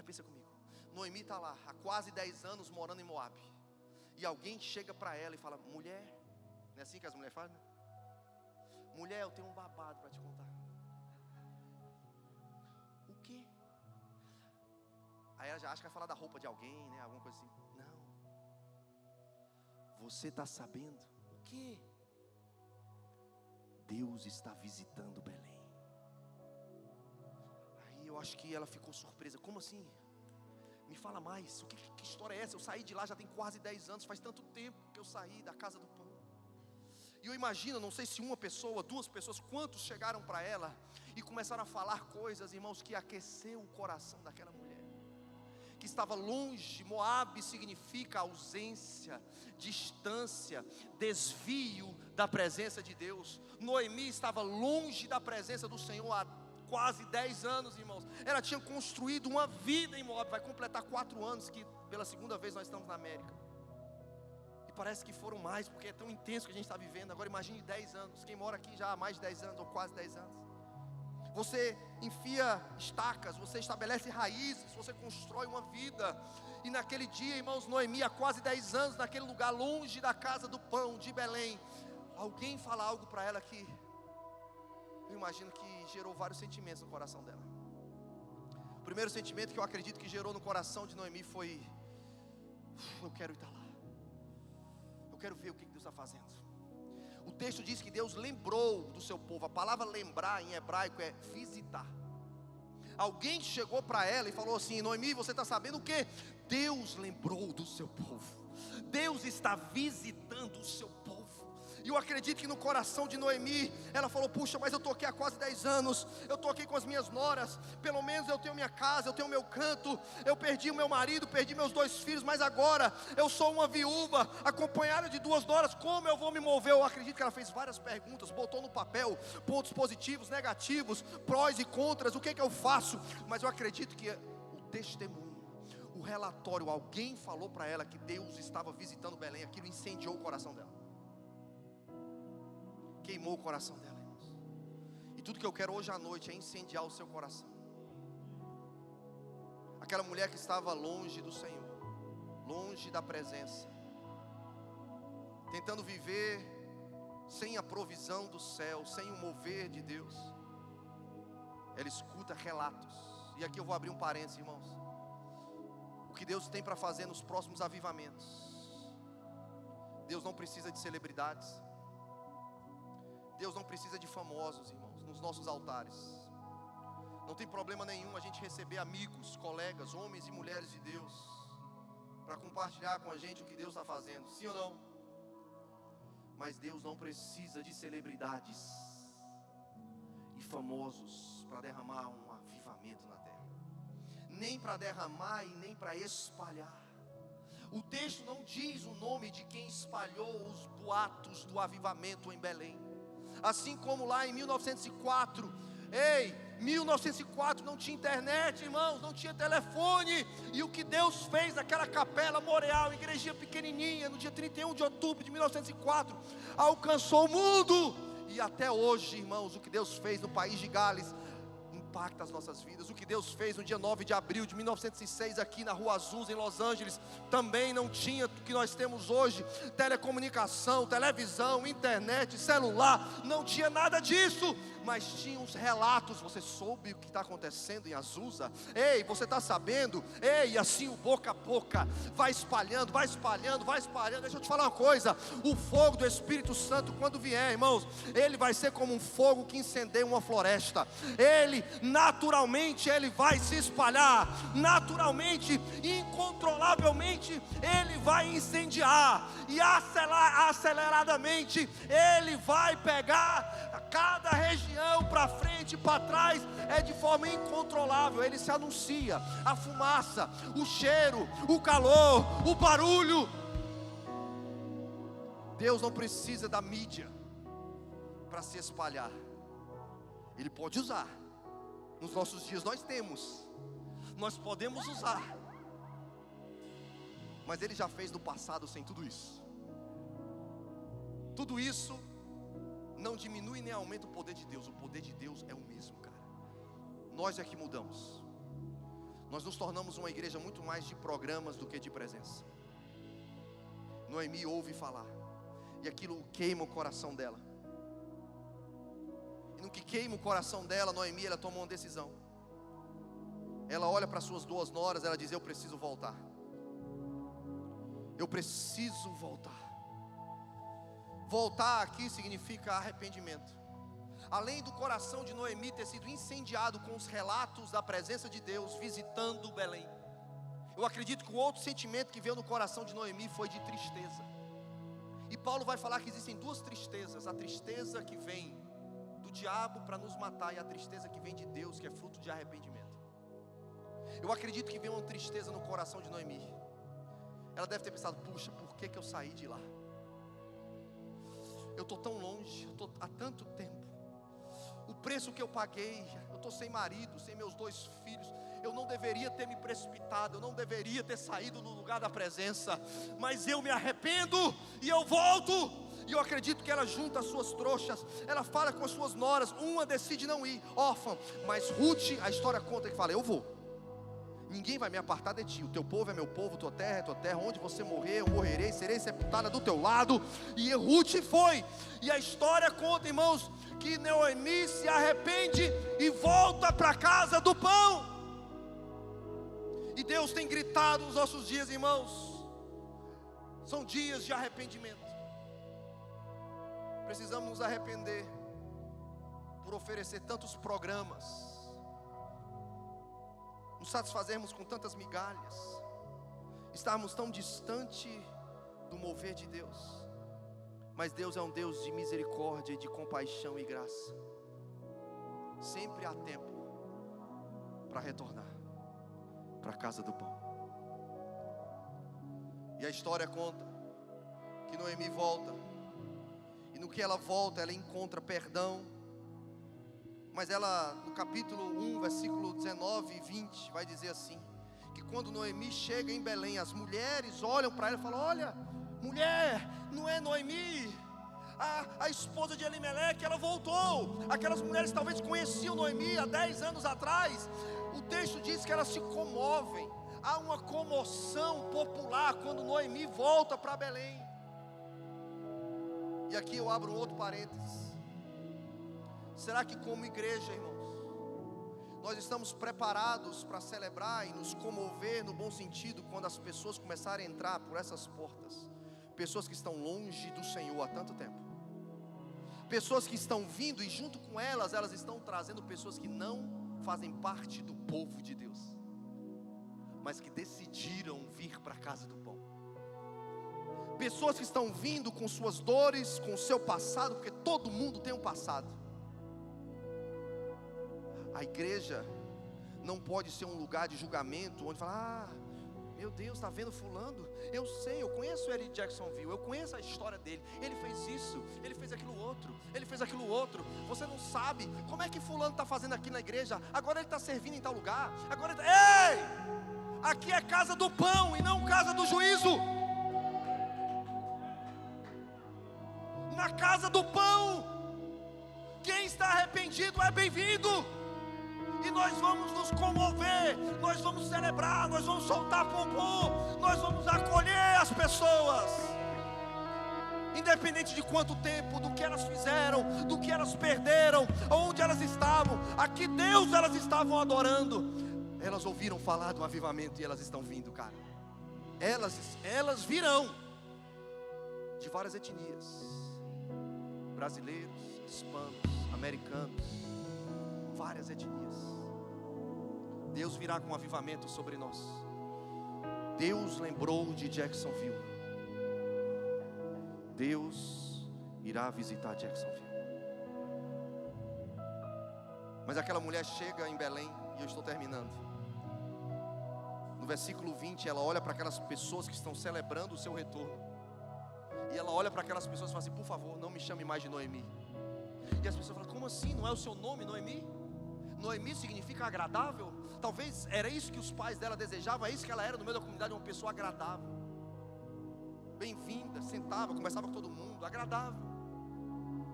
Pensa comigo. Noemi está lá, há quase 10 anos morando em Moabe. E alguém chega para ela e fala, mulher, não é assim que as mulheres fazem, né? Mulher, eu tenho um babado para te contar. O quê? Aí ela já acha que vai falar da roupa de alguém, né? Alguma coisa assim. Não. Você está sabendo o quê? Deus está visitando Belém. Aí eu acho que ela ficou surpresa. Como assim? Me fala mais, que história é essa? Eu saí de lá já tem quase 10 anos, faz tanto tempo que eu saí da casa do pão. E eu imagino, não sei se uma pessoa, 2 pessoas, quantos chegaram para ela e começaram a falar coisas, irmãos, que aqueceu o coração daquela mulher, que estava longe. Moabe significa ausência, distância, desvio da presença de Deus. Noemi estava longe da presença do Senhor há quase 10 anos, irmãos. Ela tinha construído uma vida em Moabe, vai completar 4 anos que pela segunda vez nós estamos na América. E parece que foram mais, porque é tão intenso que a gente está vivendo. Agora imagine 10 anos, quem mora aqui já há mais de 10 anos, ou quase 10 anos. Você enfia estacas, você estabelece raízes, você constrói uma vida. E naquele dia, irmãos, Noemi, há quase 10 anos, naquele lugar longe da casa do pão de Belém, alguém fala algo para ela que eu imagino que gerou vários sentimentos no coração dela. O primeiro sentimento que eu acredito que gerou no coração de Noemi foi: eu quero estar lá, eu quero ver o que Deus está fazendo. O texto diz que Deus lembrou do seu povo. A palavra lembrar em hebraico é visitar. Alguém chegou para ela e falou assim: Noemi, você está sabendo o que? Deus lembrou do seu povo. Deus está visitando o seu povo. E eu acredito que no coração de Noemi, ela falou: puxa, mas eu estou aqui há quase 10 anos, eu estou aqui com as minhas noras, pelo menos eu tenho minha casa, eu tenho meu canto, eu perdi o meu marido, perdi meus 2 filhos, mas agora eu sou uma viúva, acompanhada de 2 noras, como eu vou me mover? Eu acredito que ela fez várias perguntas, botou no papel pontos positivos, negativos, prós e contras, o que eu faço? Mas eu acredito que o testemunho, o relatório, alguém falou para ela que Deus estava visitando Belém, aquilo incendiou o coração dela. Queimou o coração dela, irmãos. E tudo que eu quero hoje à noite é incendiar o seu coração. Aquela mulher que estava longe do Senhor, longe da presença, tentando viver sem a provisão do céu, sem o mover de Deus, ela escuta relatos. E aqui eu vou abrir um parênteses, irmãos. O que Deus tem para fazer nos próximos avivamentos, Deus não precisa de celebridades, Deus não precisa de famosos, irmãos, nos nossos altares. Não tem problema nenhum a gente receber amigos, colegas, homens e mulheres de Deus, para compartilhar com a gente o que Deus está fazendo, sim ou não? Mas Deus não precisa de celebridades e famosos para derramar um avivamento na terra, nem para derramar e nem para espalhar. O texto não diz o nome de quem espalhou os boatos do avivamento em Belém. Assim como lá em 1904, 1904 não tinha internet, irmãos, não tinha telefone. E o que Deus fez naquela capela Moreal, igrejinha pequenininha, no dia 31 de outubro de 1904, alcançou o mundo. E até hoje, irmãos, o que Deus fez no país de Gales impacta as nossas vidas. O que Deus fez no dia 9 de abril de 1906 aqui na Rua Azusa, em Los Angeles, também não tinha o que nós temos hoje: telecomunicação, televisão, internet, celular, não tinha nada disso, mas tinha os relatos. Você soube o que está acontecendo em Azusa? Ei, você está sabendo? Ei, assim o boca a boca vai espalhando, vai espalhando, vai espalhando. Deixa eu te falar uma coisa: o fogo do Espírito Santo, quando vier, irmãos, ele vai ser como um fogo que incendeia uma floresta. Ele naturalmente ele vai se espalhar, naturalmente, incontrolavelmente ele vai incendiar, e aceleradamente ele vai pegar cada região, para frente e para trás, é de forma incontrolável. Ele se anuncia, a fumaça, o cheiro, o calor, o barulho. Deus não precisa da mídia para se espalhar. Ele pode usar. Nos nossos dias nós temos, nós podemos usar, mas Ele já fez no passado sem tudo isso. Tudo isso não diminui nem aumenta o poder de Deus. O poder de Deus é o mesmo, cara. Nós é que mudamos. Nós nos tornamos uma igreja muito mais de programas do que de presença. Noemi ouve falar, e aquilo queima o coração dela. E no que queima o coração dela, Noemi, ela toma uma decisão. Ela olha para suas 2 noras, ela diz: eu preciso voltar. Eu preciso voltar. Voltar aqui significa arrependimento. Além do coração de Noemi ter sido incendiado com os relatos da presença de Deus visitando Belém, eu acredito que o outro sentimento que veio no coração de Noemi foi de tristeza. E Paulo vai falar que existem 2 tristezas: a tristeza que vem do diabo para nos matar, e a tristeza que vem de Deus, que é fruto de arrependimento. Eu acredito que veio uma tristeza no coração de Noemi. Ela deve ter pensado: puxa, por que eu saí de lá? Eu estou tão longe, eu estou há tanto tempo. O preço que eu paguei, eu estou sem marido, sem meus 2 filhos. Eu não deveria ter me precipitado, eu não deveria ter saído no lugar da presença, mas eu me arrependo e eu volto. E eu acredito que ela junta as suas trouxas, ela fala com as suas noras. Uma decide não ir, órfã, mas Ruth, a história conta que fala: eu vou. Ninguém vai me apartar de ti. O teu povo é meu povo, tua terra é tua terra. Onde você morrer, eu morrerei, serei sepultada do teu lado. E Ruth foi. E a história conta, irmãos, que Noemi se arrepende e volta para a casa do pão. E Deus tem gritado nos nossos dias, irmãos. São dias de arrependimento. Precisamos nos arrepender por oferecer tantos programas, nos satisfazermos com tantas migalhas, estarmos tão distante do mover de Deus. Mas Deus é um Deus de misericórdia, de compaixão e graça. Sempre há tempo para retornar para a casa do pão. E a história conta que Noemi volta, e no que ela volta, ela encontra perdão. Mas ela, no capítulo 1, versículo 19 e 20, vai dizer assim: que quando Noemi chega em Belém, as mulheres olham para ela e falam: olha, mulher, não é Noemi, a esposa de Elimeleque, ela voltou. Aquelas mulheres talvez conheciam Noemi há 10 anos atrás. O texto diz que elas se comovem. Há uma comoção popular quando Noemi volta para Belém. E aqui eu abro um outro parênteses. Será que como igreja, irmãos, nós estamos preparados para celebrar e nos comover no bom sentido quando as pessoas começarem a entrar por essas portas? Pessoas que estão longe do Senhor há tanto tempo, pessoas que estão vindo e junto com elas, elas estão trazendo pessoas que não fazem parte do povo de Deus, mas que decidiram vir para a casa do pão. Pessoas que estão vindo com suas dores, com o seu passado, porque todo mundo tem um passado. A igreja não pode ser um lugar de julgamento, onde fala: meu Deus, está vendo fulano? Eu sei, eu conheço ele de Jacksonville, eu conheço a história dele. Ele fez isso, ele fez aquilo outro, ele fez aquilo outro. Você não sabe como é que fulano está fazendo aqui na igreja. Agora ele está servindo em tal lugar. Agora ele tá... Ei! Aqui é casa do pão e não casa do juízo. Na casa do pão, quem está arrependido é bem-vindo. E nós vamos nos comover, nós vamos celebrar, nós vamos soltar pompom, nós vamos acolher as pessoas, independente de quanto tempo, do que elas fizeram, do que elas perderam, onde elas estavam, a que Deus elas estavam adorando. Elas ouviram falar do avivamento e elas estão vindo, cara. Elas virão de várias etnias, brasileiros, hispanos, americanos, várias etnias. Deus virá com um avivamento sobre nós. Deus lembrou de Jacksonville. Deus irá visitar Jacksonville. Mas aquela mulher chega em Belém, e eu estou terminando. No versículo 20, ela olha para aquelas pessoas que estão celebrando o seu retorno. E ela olha para aquelas pessoas e fala assim: por favor, não me chame mais de Noemi. E as pessoas falam: como assim? Não é o seu nome, Noemi? Noemi significa agradável. Talvez era isso que os pais dela desejavam, é isso que ela era no meio da comunidade, uma pessoa agradável, bem-vinda, sentava, conversava com todo mundo, agradável.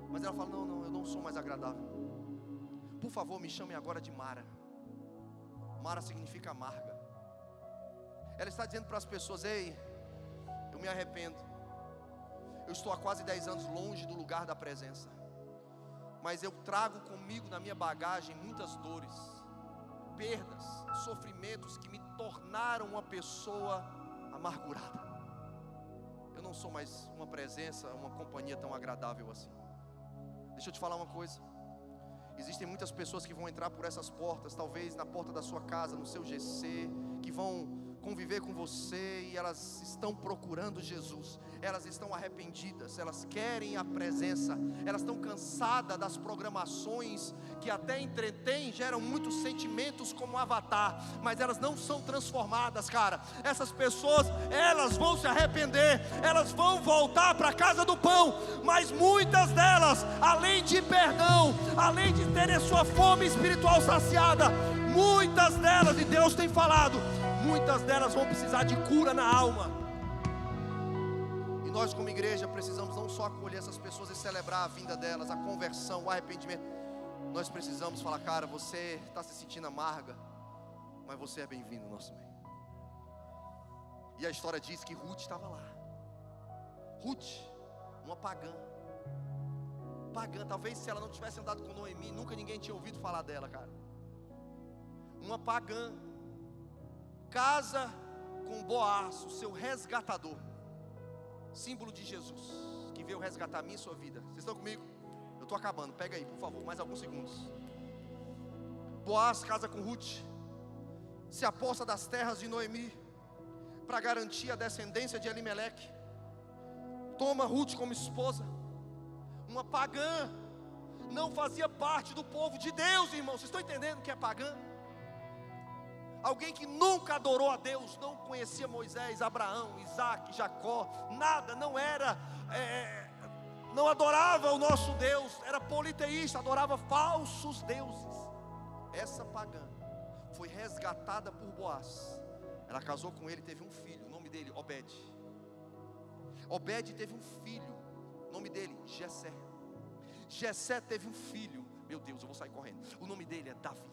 Mas ela fala: não, não, eu não sou mais agradável. Por favor, me chamem agora de Mara. Mara significa amarga. Ela está dizendo para as pessoas: ei, eu me arrependo. Eu estou há quase 10 anos longe do lugar da presença, mas eu trago comigo na minha bagagem muitas dores, perdas, sofrimentos que me tornaram uma pessoa amargurada. Eu não sou mais uma presença, uma companhia tão agradável assim. Deixa eu te falar uma coisa. Existem muitas pessoas que vão entrar por essas portas, talvez na porta da sua casa, no seu GC, que vão conviver com você, e elas estão procurando Jesus, elas estão arrependidas, elas querem a presença, elas estão cansadas das programações que até entretêm, geram muitos sentimentos como Avatar, mas elas não são transformadas, cara. Essas pessoas, elas vão se arrepender, elas vão voltar para a casa do pão, mas muitas delas, além de perdão, além de terem a sua fome espiritual saciada, muitas delas, e Deus tem falado, muitas delas vão precisar de cura na alma. E nós como igreja precisamos não só acolher essas pessoas e celebrar a vinda delas, a conversão, o arrependimento. Nós precisamos falar: cara, você está se sentindo amarga, mas você é bem-vindo no nosso meio. E a história diz que Ruth estava lá. Ruth, uma pagã. Talvez se ela não tivesse andado com Noemi, nunca ninguém tinha ouvido falar dela, cara. Uma pagã casa com Boaz, o seu resgatador, símbolo de Jesus, que veio resgatar a minha e sua vida. Vocês estão comigo? Eu estou acabando, pega aí por favor, mais alguns segundos. Boaz casa com Ruth, se aposta das terras de Noemi, para garantir a descendência de Elimeleque. Toma Ruth como esposa. Uma pagã, não fazia parte do povo de Deus, irmãos. Vocês estão entendendo o que é pagã? Alguém que nunca adorou a Deus, não conhecia Moisés, Abraão, Isaac, Jacó, nada, não adorava o nosso Deus, era politeísta, adorava falsos deuses. Essa pagã foi resgatada por Boaz. Ela casou com ele e teve um filho, o nome dele Obed. Obed teve um filho, o nome dele Jessé. Jessé teve um filho, meu Deus, eu vou sair correndo, o nome dele é Davi.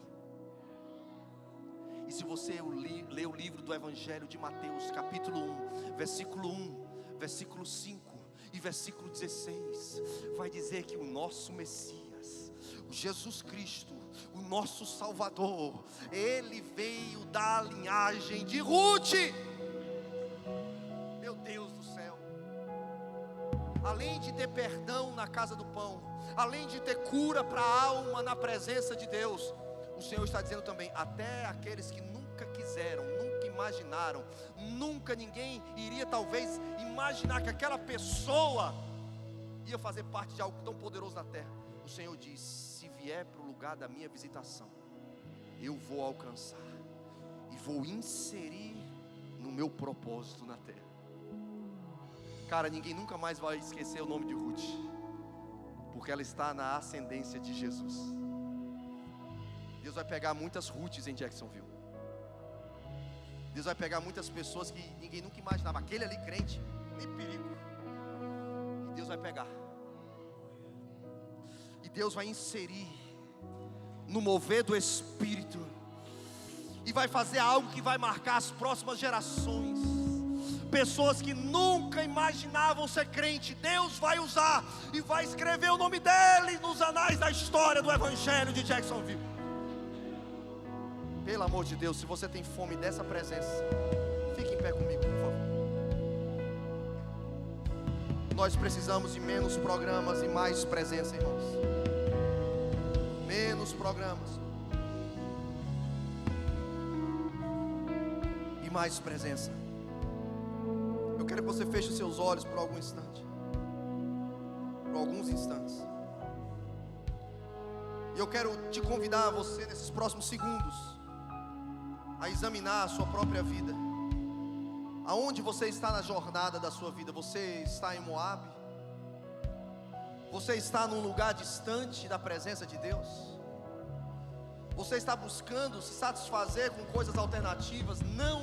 E se você ler o livro do Evangelho de Mateus, capítulo 1, versículo 1, versículo 5 e versículo 16, vai dizer que o nosso Messias, o Jesus Cristo, o nosso Salvador, ele veio da linhagem de Ruth. Meu Deus do céu. Além de ter perdão na casa do pão, além de ter cura para a alma na presença de Deus, o Senhor está dizendo também: até aqueles que nunca quiseram, nunca imaginaram, nunca ninguém iria talvez imaginar que aquela pessoa ia fazer parte de algo tão poderoso na terra. O Senhor diz: se vier para o lugar da minha visitação, eu vou alcançar e vou inserir no meu propósito na terra. Cara, ninguém nunca mais vai esquecer o nome de Ruth, porque ela está na ascendência de Jesus. Deus vai pegar muitas Ruths em Jacksonville. Deus vai pegar muitas pessoas que ninguém nunca imaginava. Aquele ali crente, nem perigo. E Deus vai pegar. E Deus vai inserir no mover do Espírito. E vai fazer algo que vai marcar as próximas gerações. Pessoas que nunca imaginavam ser crente, Deus vai usar e vai escrever o nome dele nos anais da história do Evangelho de Jacksonville. Pelo amor de Deus, se você tem fome dessa presença, fique em pé comigo, por favor. Nós precisamos de menos programas e mais presença, irmãos. Menos programas e mais presença. Eu quero que você feche os seus olhos por algum instante, por alguns instantes. E eu quero te convidar a você nesses próximos segundos a examinar a sua própria vida. Aonde você está na jornada da sua vida? Você está em Moabe? Você está num lugar distante da presença de Deus? Você está buscando se satisfazer com coisas alternativas, não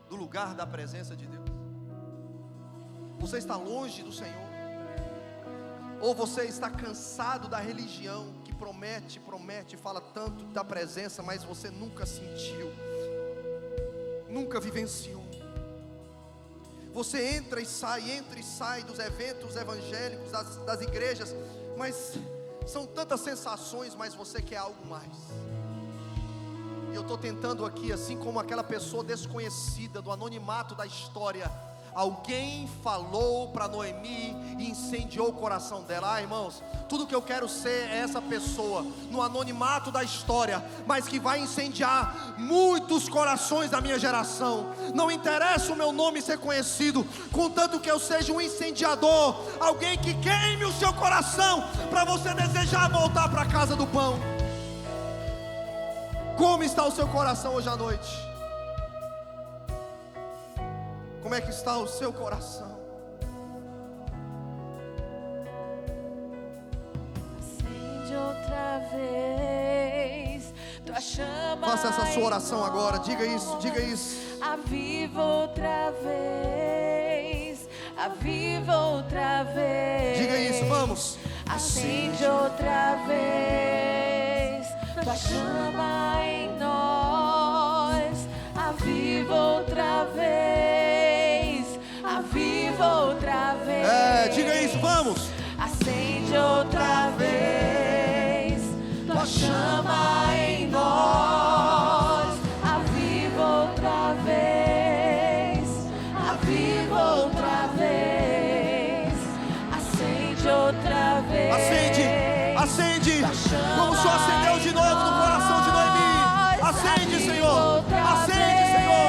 do lugar da presença de Deus? Você está longe do Senhor? Ou você está cansado da religião que promete, fala tanto da presença, mas você nunca sentiu, nunca vivenciou? Você entra e sai dos eventos evangélicos, das igrejas, mas são tantas sensações, mas você quer algo mais. E eu estou tentando aqui, assim como aquela pessoa desconhecida do anonimato da história, alguém falou para Noemi e incendiou o coração dela. Irmãos, tudo que eu quero ser é essa pessoa no anonimato da história, mas que vai incendiar muitos corações da minha geração. Não interessa o meu nome ser conhecido, contanto que eu seja um incendiador, alguém que queime o seu coração para você desejar voltar para a casa do pão. Como está o seu coração hoje à noite? Como é que está o seu coração? Acende outra vez tua chama. Faça essa sua oração agora. Diga isso, diga isso. Aviva outra vez. Aviva outra vez. Diga isso, vamos. Acende outra vez tua chama em nós. Aviva outra vez. Aviva outra vez. Diga isso, vamos. Acende outra vez tua chama em nós. Aviva outra vez. Aviva outra vez. Acende outra vez. Acende. Como o Senhor acendeu de novo no coração de Noemi. Acende, Senhor. Acende, Senhor.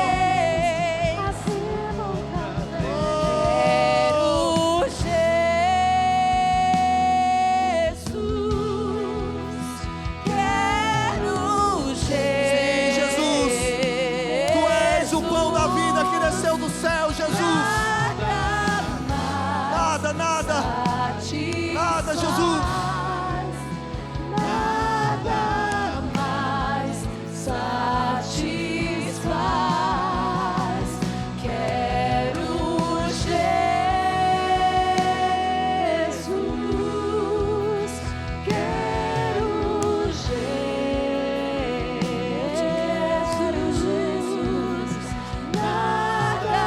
Nada, Jesus. Nada mais satisfaz. Quero Jesus. Quero Jesus. Nada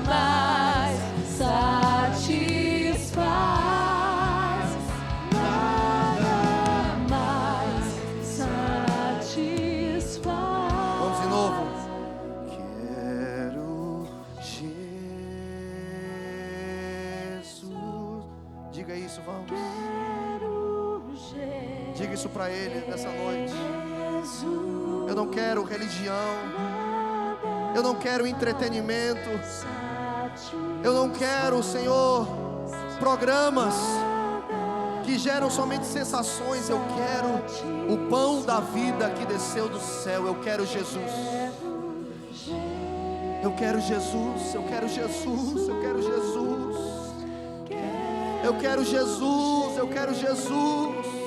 mais satisfaz. Diga isso para Ele nessa noite. Eu não quero religião, eu não quero entretenimento, eu não quero, Senhor, programas que geram somente sensações. Eu quero o pão da vida que desceu do céu. Eu quero Jesus. Eu quero Jesus. Eu quero Jesus. Eu quero Jesus. Eu quero Jesus. Eu quero Jesus.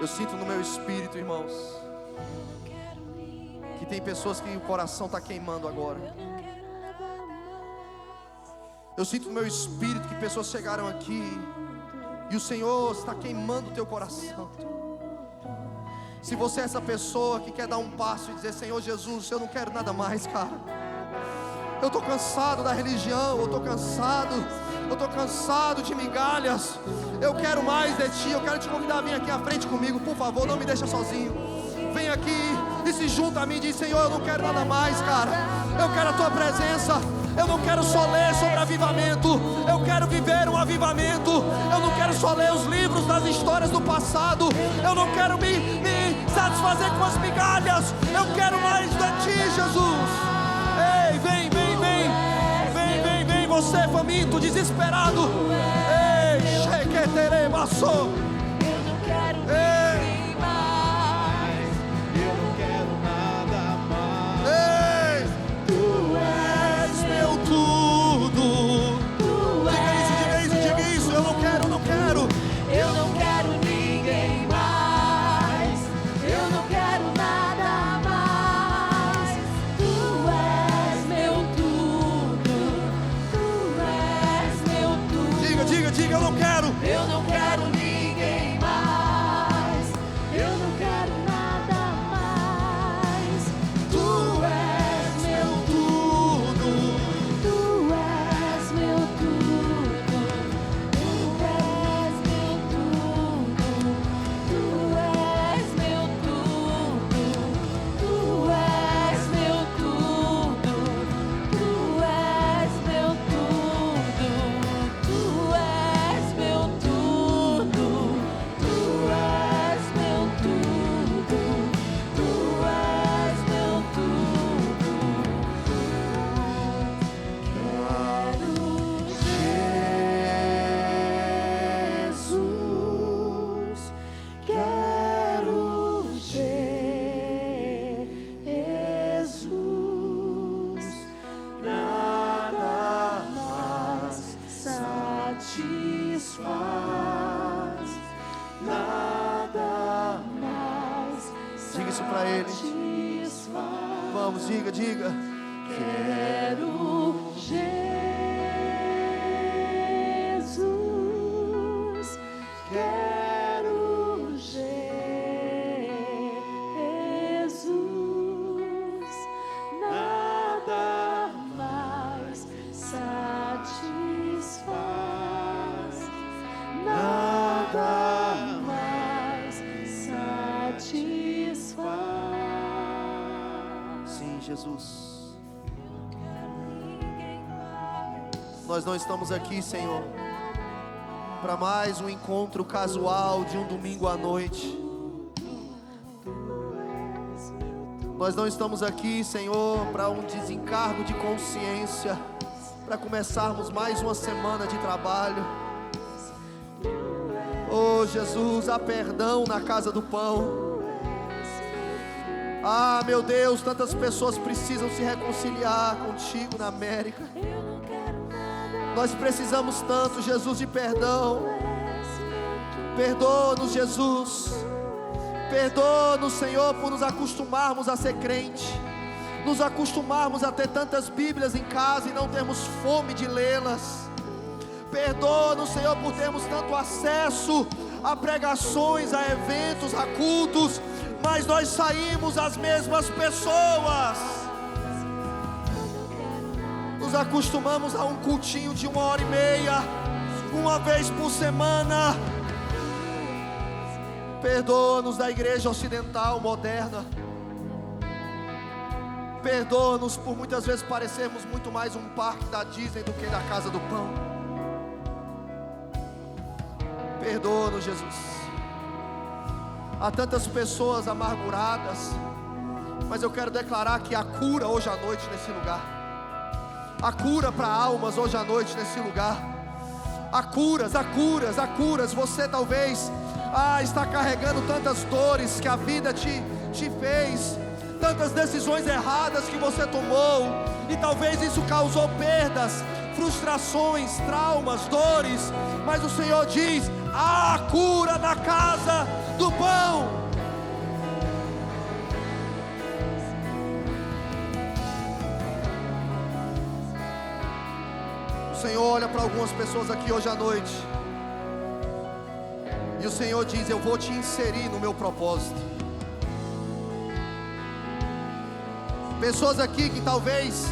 Eu sinto no meu espírito, irmãos, que tem pessoas que o coração está queimando agora. Eu sinto no meu espírito que pessoas chegaram aqui e o Senhor está queimando o teu coração. Se você é essa pessoa que quer dar um passo e dizer: Senhor Jesus, eu não quero nada mais, cara. Eu estou cansado da religião, eu estou cansado de migalhas. Eu quero mais de Ti. Eu quero te convidar a vir aqui à frente comigo, por favor, não me deixa sozinho. Vem aqui e se junta a mim e diz: Senhor, eu não quero nada mais, cara. Eu quero a Tua presença. Eu não quero só ler sobre avivamento, eu quero viver um avivamento. Eu não quero só ler os livros das histórias do passado. Eu não quero me satisfazer com as migalhas. Eu quero mais de Ti, Jesus. Ei, vem, você faminto, desesperado. Ei, chequeterebaço. Eu não quero ninguém mais. Eu não quero nada mais. Ei, tu és meu tudo. Diga isso, eu não quero, não quero. Eu não quero ninguém mais. Eu não quero nada mais. Tu és meu tudo. Tu és meu tudo. Diga, eu não quero. Eu não quero ninguém mais. Eu não quero nada mais. Tu és meu tudo. Tu és meu tudo. Tu és meu tudo. Tu és meu tudo. Tu és meu tudo. Tu és meu tudo. Tu és meu tudo. Tu és meu tudo. Tu és meu tudo. Quero Jesus, nada mais satisfaz, nada mais Diga isso pra ele. satisfaz. Vamos, diga. Quero Jesus, quero Jesus, nada mais satisfaz, nada mais satisfaz. Sim, Jesus. Nós não estamos aqui, Senhor, para mais um encontro casual de um domingo à noite. Nós não estamos aqui, Senhor, para um desencargo de consciência, para começarmos mais uma semana de trabalho. Oh, Jesus, há perdão na casa do pão. Ah, meu Deus, tantas pessoas precisam se reconciliar contigo na América. Nós precisamos tanto, Jesus, de perdão. Perdoa-nos, Jesus. Perdoa-nos, Senhor, por nos acostumarmos a ser crente, nos acostumarmos a ter tantas Bíblias em casa e não termos fome de lê-las. Perdoa-nos, Senhor, por termos tanto acesso a pregações, a eventos, a cultos, mas nós saímos as mesmas pessoas. Nos acostumamos a um cultinho de 1h30, uma vez por semana. Perdoa-nos da igreja ocidental moderna. Perdoa-nos por muitas vezes parecermos muito mais um parque da Disney do que da casa do pão. Perdoa-nos, Jesus. Há tantas pessoas amarguradas, mas eu quero declarar que há cura hoje à noite nesse lugar. Há cura para almas hoje à noite nesse lugar. Há curas, há curas, há curas. Você talvez está carregando tantas dores que a vida te fez, tantas decisões erradas que você tomou, e talvez isso causou perdas, frustrações, traumas, dores. Mas o Senhor diz: há cura na casa do pão. O Senhor olha para algumas pessoas aqui hoje à noite, e o Senhor diz: eu vou te inserir no meu propósito. Pessoas aqui que talvez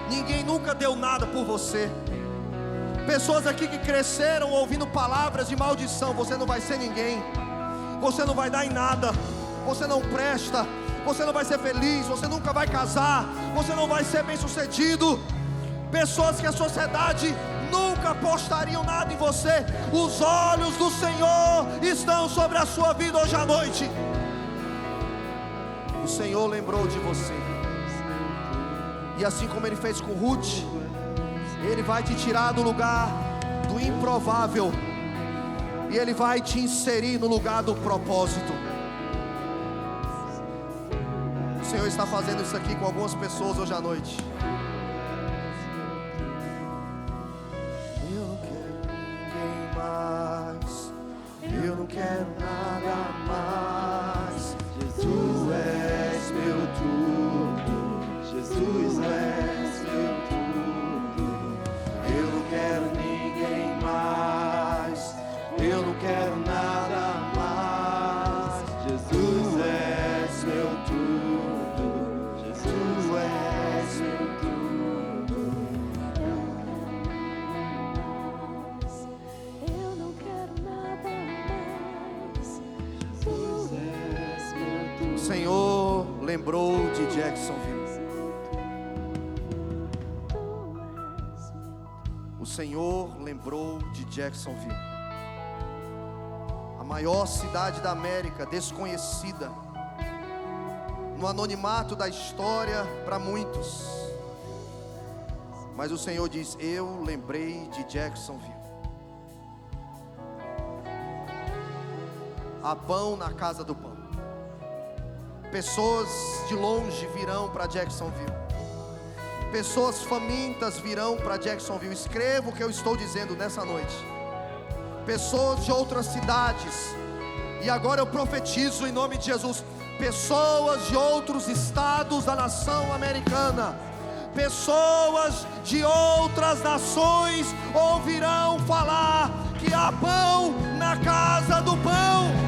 ninguém nunca deu nada por você. Pessoas aqui que cresceram ouvindo palavras de maldição. Você não vai ser ninguém, você não vai dar em nada, você não presta, você não vai ser feliz, você nunca vai casar, você não vai ser bem sucedido. Pessoas que a sociedade nunca apostariam nada em você. Os olhos do Senhor estão sobre a sua vida hoje à noite. O Senhor lembrou de você, e assim como Ele fez com Ruth, Ele vai te tirar do lugar do improvável e Ele vai te inserir no lugar do propósito. O Senhor está fazendo isso aqui com algumas pessoas hoje à noite. Eu não quero ninguém mais, eu não quero nada mais. Tu és meu tudo, Jesus és meu tudo. Eu não quero ninguém mais, eu não quero nada mais. Jesus és meu tudo, Jesus és meu tudo. Eu não quero nada mais. Tu és meu tudo. O Senhor lembrou de Jacksonville. O Senhor lembrou de Jacksonville, a maior cidade da América, desconhecida, no anonimato da história para muitos. Mas o Senhor diz: eu lembrei de Jacksonville. Há pão na casa do pão. Pessoas de longe virão para Jacksonville. Pessoas famintas virão para Jacksonville. Escreva o que eu estou dizendo nessa noite. Pessoas de outras cidades. E agora eu profetizo em nome de Jesus. Pessoas de outros estados da nação americana. Pessoas de outras nações ouvirão falar que há pão na casa do pão.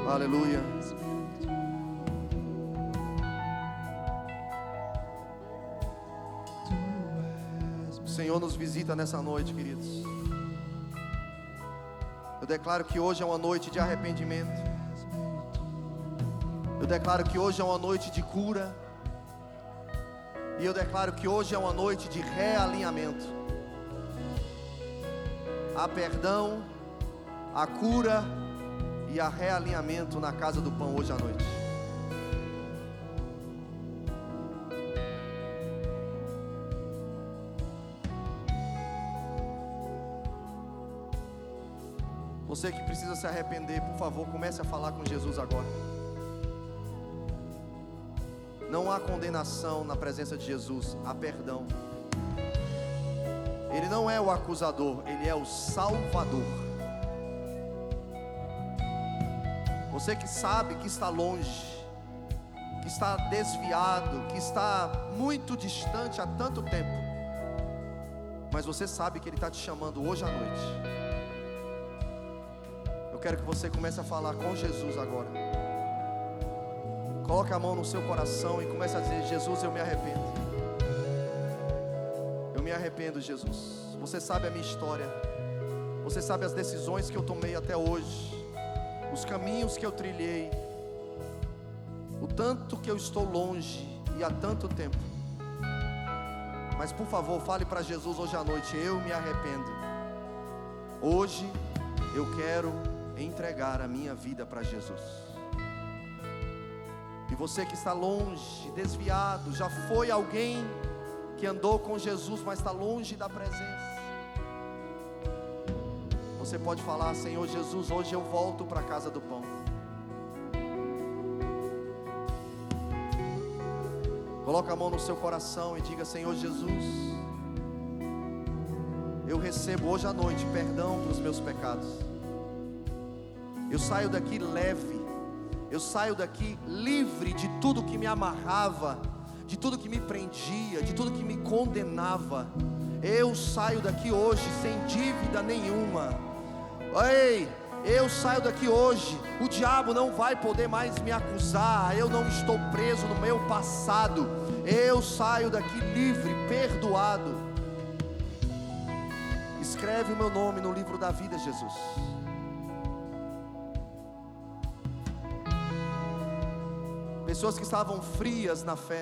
Aleluia. O Senhor nos visita nessa noite, queridos. Eu declaro que hoje é uma noite de arrependimento. Eu declaro que hoje é uma noite de cura. E eu declaro que hoje é uma noite de realinhamento. Há perdão, há cura e há realinhamento na casa do pão hoje à noite. Você que precisa se arrepender, por favor, comece a falar com Jesus agora. Não há condenação na presença de Jesus, há perdão. Ele não é o acusador, Ele é o Salvador. Você que sabe que está longe, que está desviado, que está muito distante há tanto tempo, mas você sabe que Ele está te chamando hoje à noite. Eu quero que você comece a falar com Jesus agora. Coloque a mão no seu coração e comece a dizer: Jesus, eu me arrependo. Eu me arrependo, Jesus. Você sabe a minha história. Você sabe as decisões que eu tomei até hoje, os caminhos que eu trilhei, o tanto que eu estou longe e há tanto tempo. Mas por favor, fale para Jesus hoje à noite: eu me arrependo. Hoje eu quero entregar a minha vida para Jesus. E você que está longe, desviado, já foi alguém que andou com Jesus, mas está longe da presença. você pode falar: Senhor Jesus, hoje eu volto para a casa do pão. Coloca a mão no seu coração e diga: Senhor Jesus, eu recebo hoje à noite perdão pelos meus pecados. Eu saio daqui leve, eu saio daqui livre de tudo que me amarrava, de tudo que me prendia, de tudo que me condenava. Eu saio daqui hoje sem dívida nenhuma. Ei, eu saio daqui hoje, o diabo não vai poder mais me acusar. Eu não estou preso no meu passado. Eu saio daqui livre, perdoado. Escreve o meu nome no livro da vida, Jesus. Pessoas que estavam frias na fé,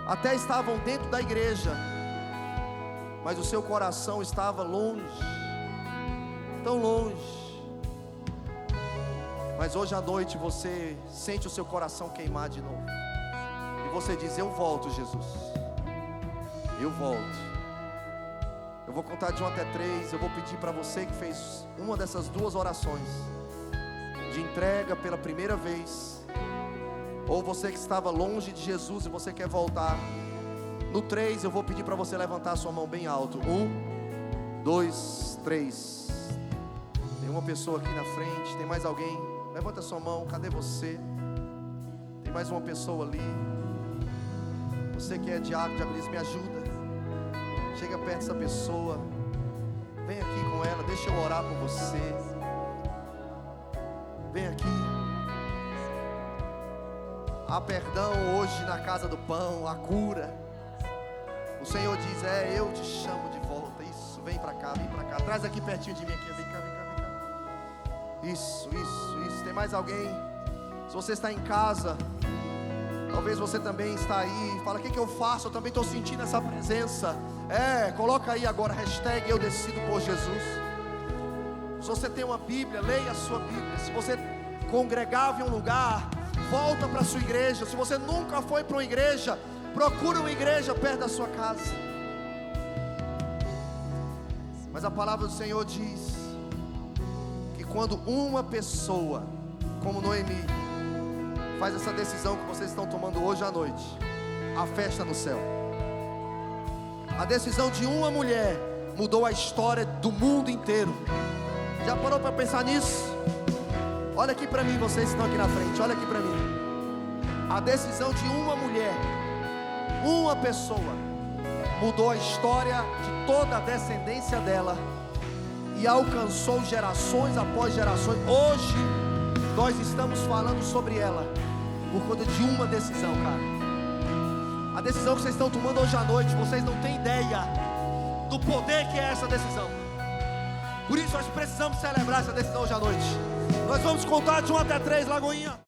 até estavam dentro da igreja, mas o seu coração estava longe, tão longe. Mas hoje à noite você sente o seu coração queimar de novo, e você diz: eu volto, Jesus, eu volto. Eu vou contar de 1 até 3, eu vou pedir para você que fez uma dessas duas orações, de entrega pela primeira vez, ou você que estava longe de Jesus e você quer voltar. No 3 eu vou pedir para você levantar a sua mão bem alto. 1, 2, 3. Tem uma pessoa aqui na frente. Tem mais alguém? Levanta a sua mão. Cadê você? Tem mais uma pessoa ali. Você que é diácono, diaconisa, me ajuda. Chega perto dessa pessoa. Vem aqui com ela. Deixa eu orar por você. Vem aqui. Há perdão hoje na casa do pão, a cura. O Senhor diz: eu te chamo de volta. Isso, vem pra cá, vem pra cá. Traz aqui pertinho de mim aqui. Vem cá, vem cá, vem cá. Isso. Tem mais alguém? Se você está em casa, talvez você também está aí. Fala: o que eu faço? Eu também estou sentindo essa presença. Coloca aí agora, hashtag eu decido por Jesus. Se você tem uma Bíblia, leia a sua Bíblia. Se você congregava em um lugar, volta para a sua igreja. Se você nunca foi para uma igreja, procura uma igreja perto da sua casa. Mas a palavra do Senhor diz que quando uma pessoa, como Noemi, faz essa decisão que vocês estão tomando hoje à noite, há festa no céu. A decisão de uma mulher mudou a história do mundo inteiro. Já parou para pensar nisso? Olha aqui para mim, vocês que estão aqui na frente, olha aqui para mim. A decisão de uma mulher, uma pessoa, mudou a história de toda a descendência dela e alcançou gerações após gerações. Hoje nós estamos falando sobre ela por conta de uma decisão, cara. A decisão que vocês estão tomando hoje à noite, vocês não têm ideia do poder que é essa decisão. Por isso nós precisamos celebrar essa decisão hoje à noite. Nós vamos contar de 1 até 3, Lagoinha.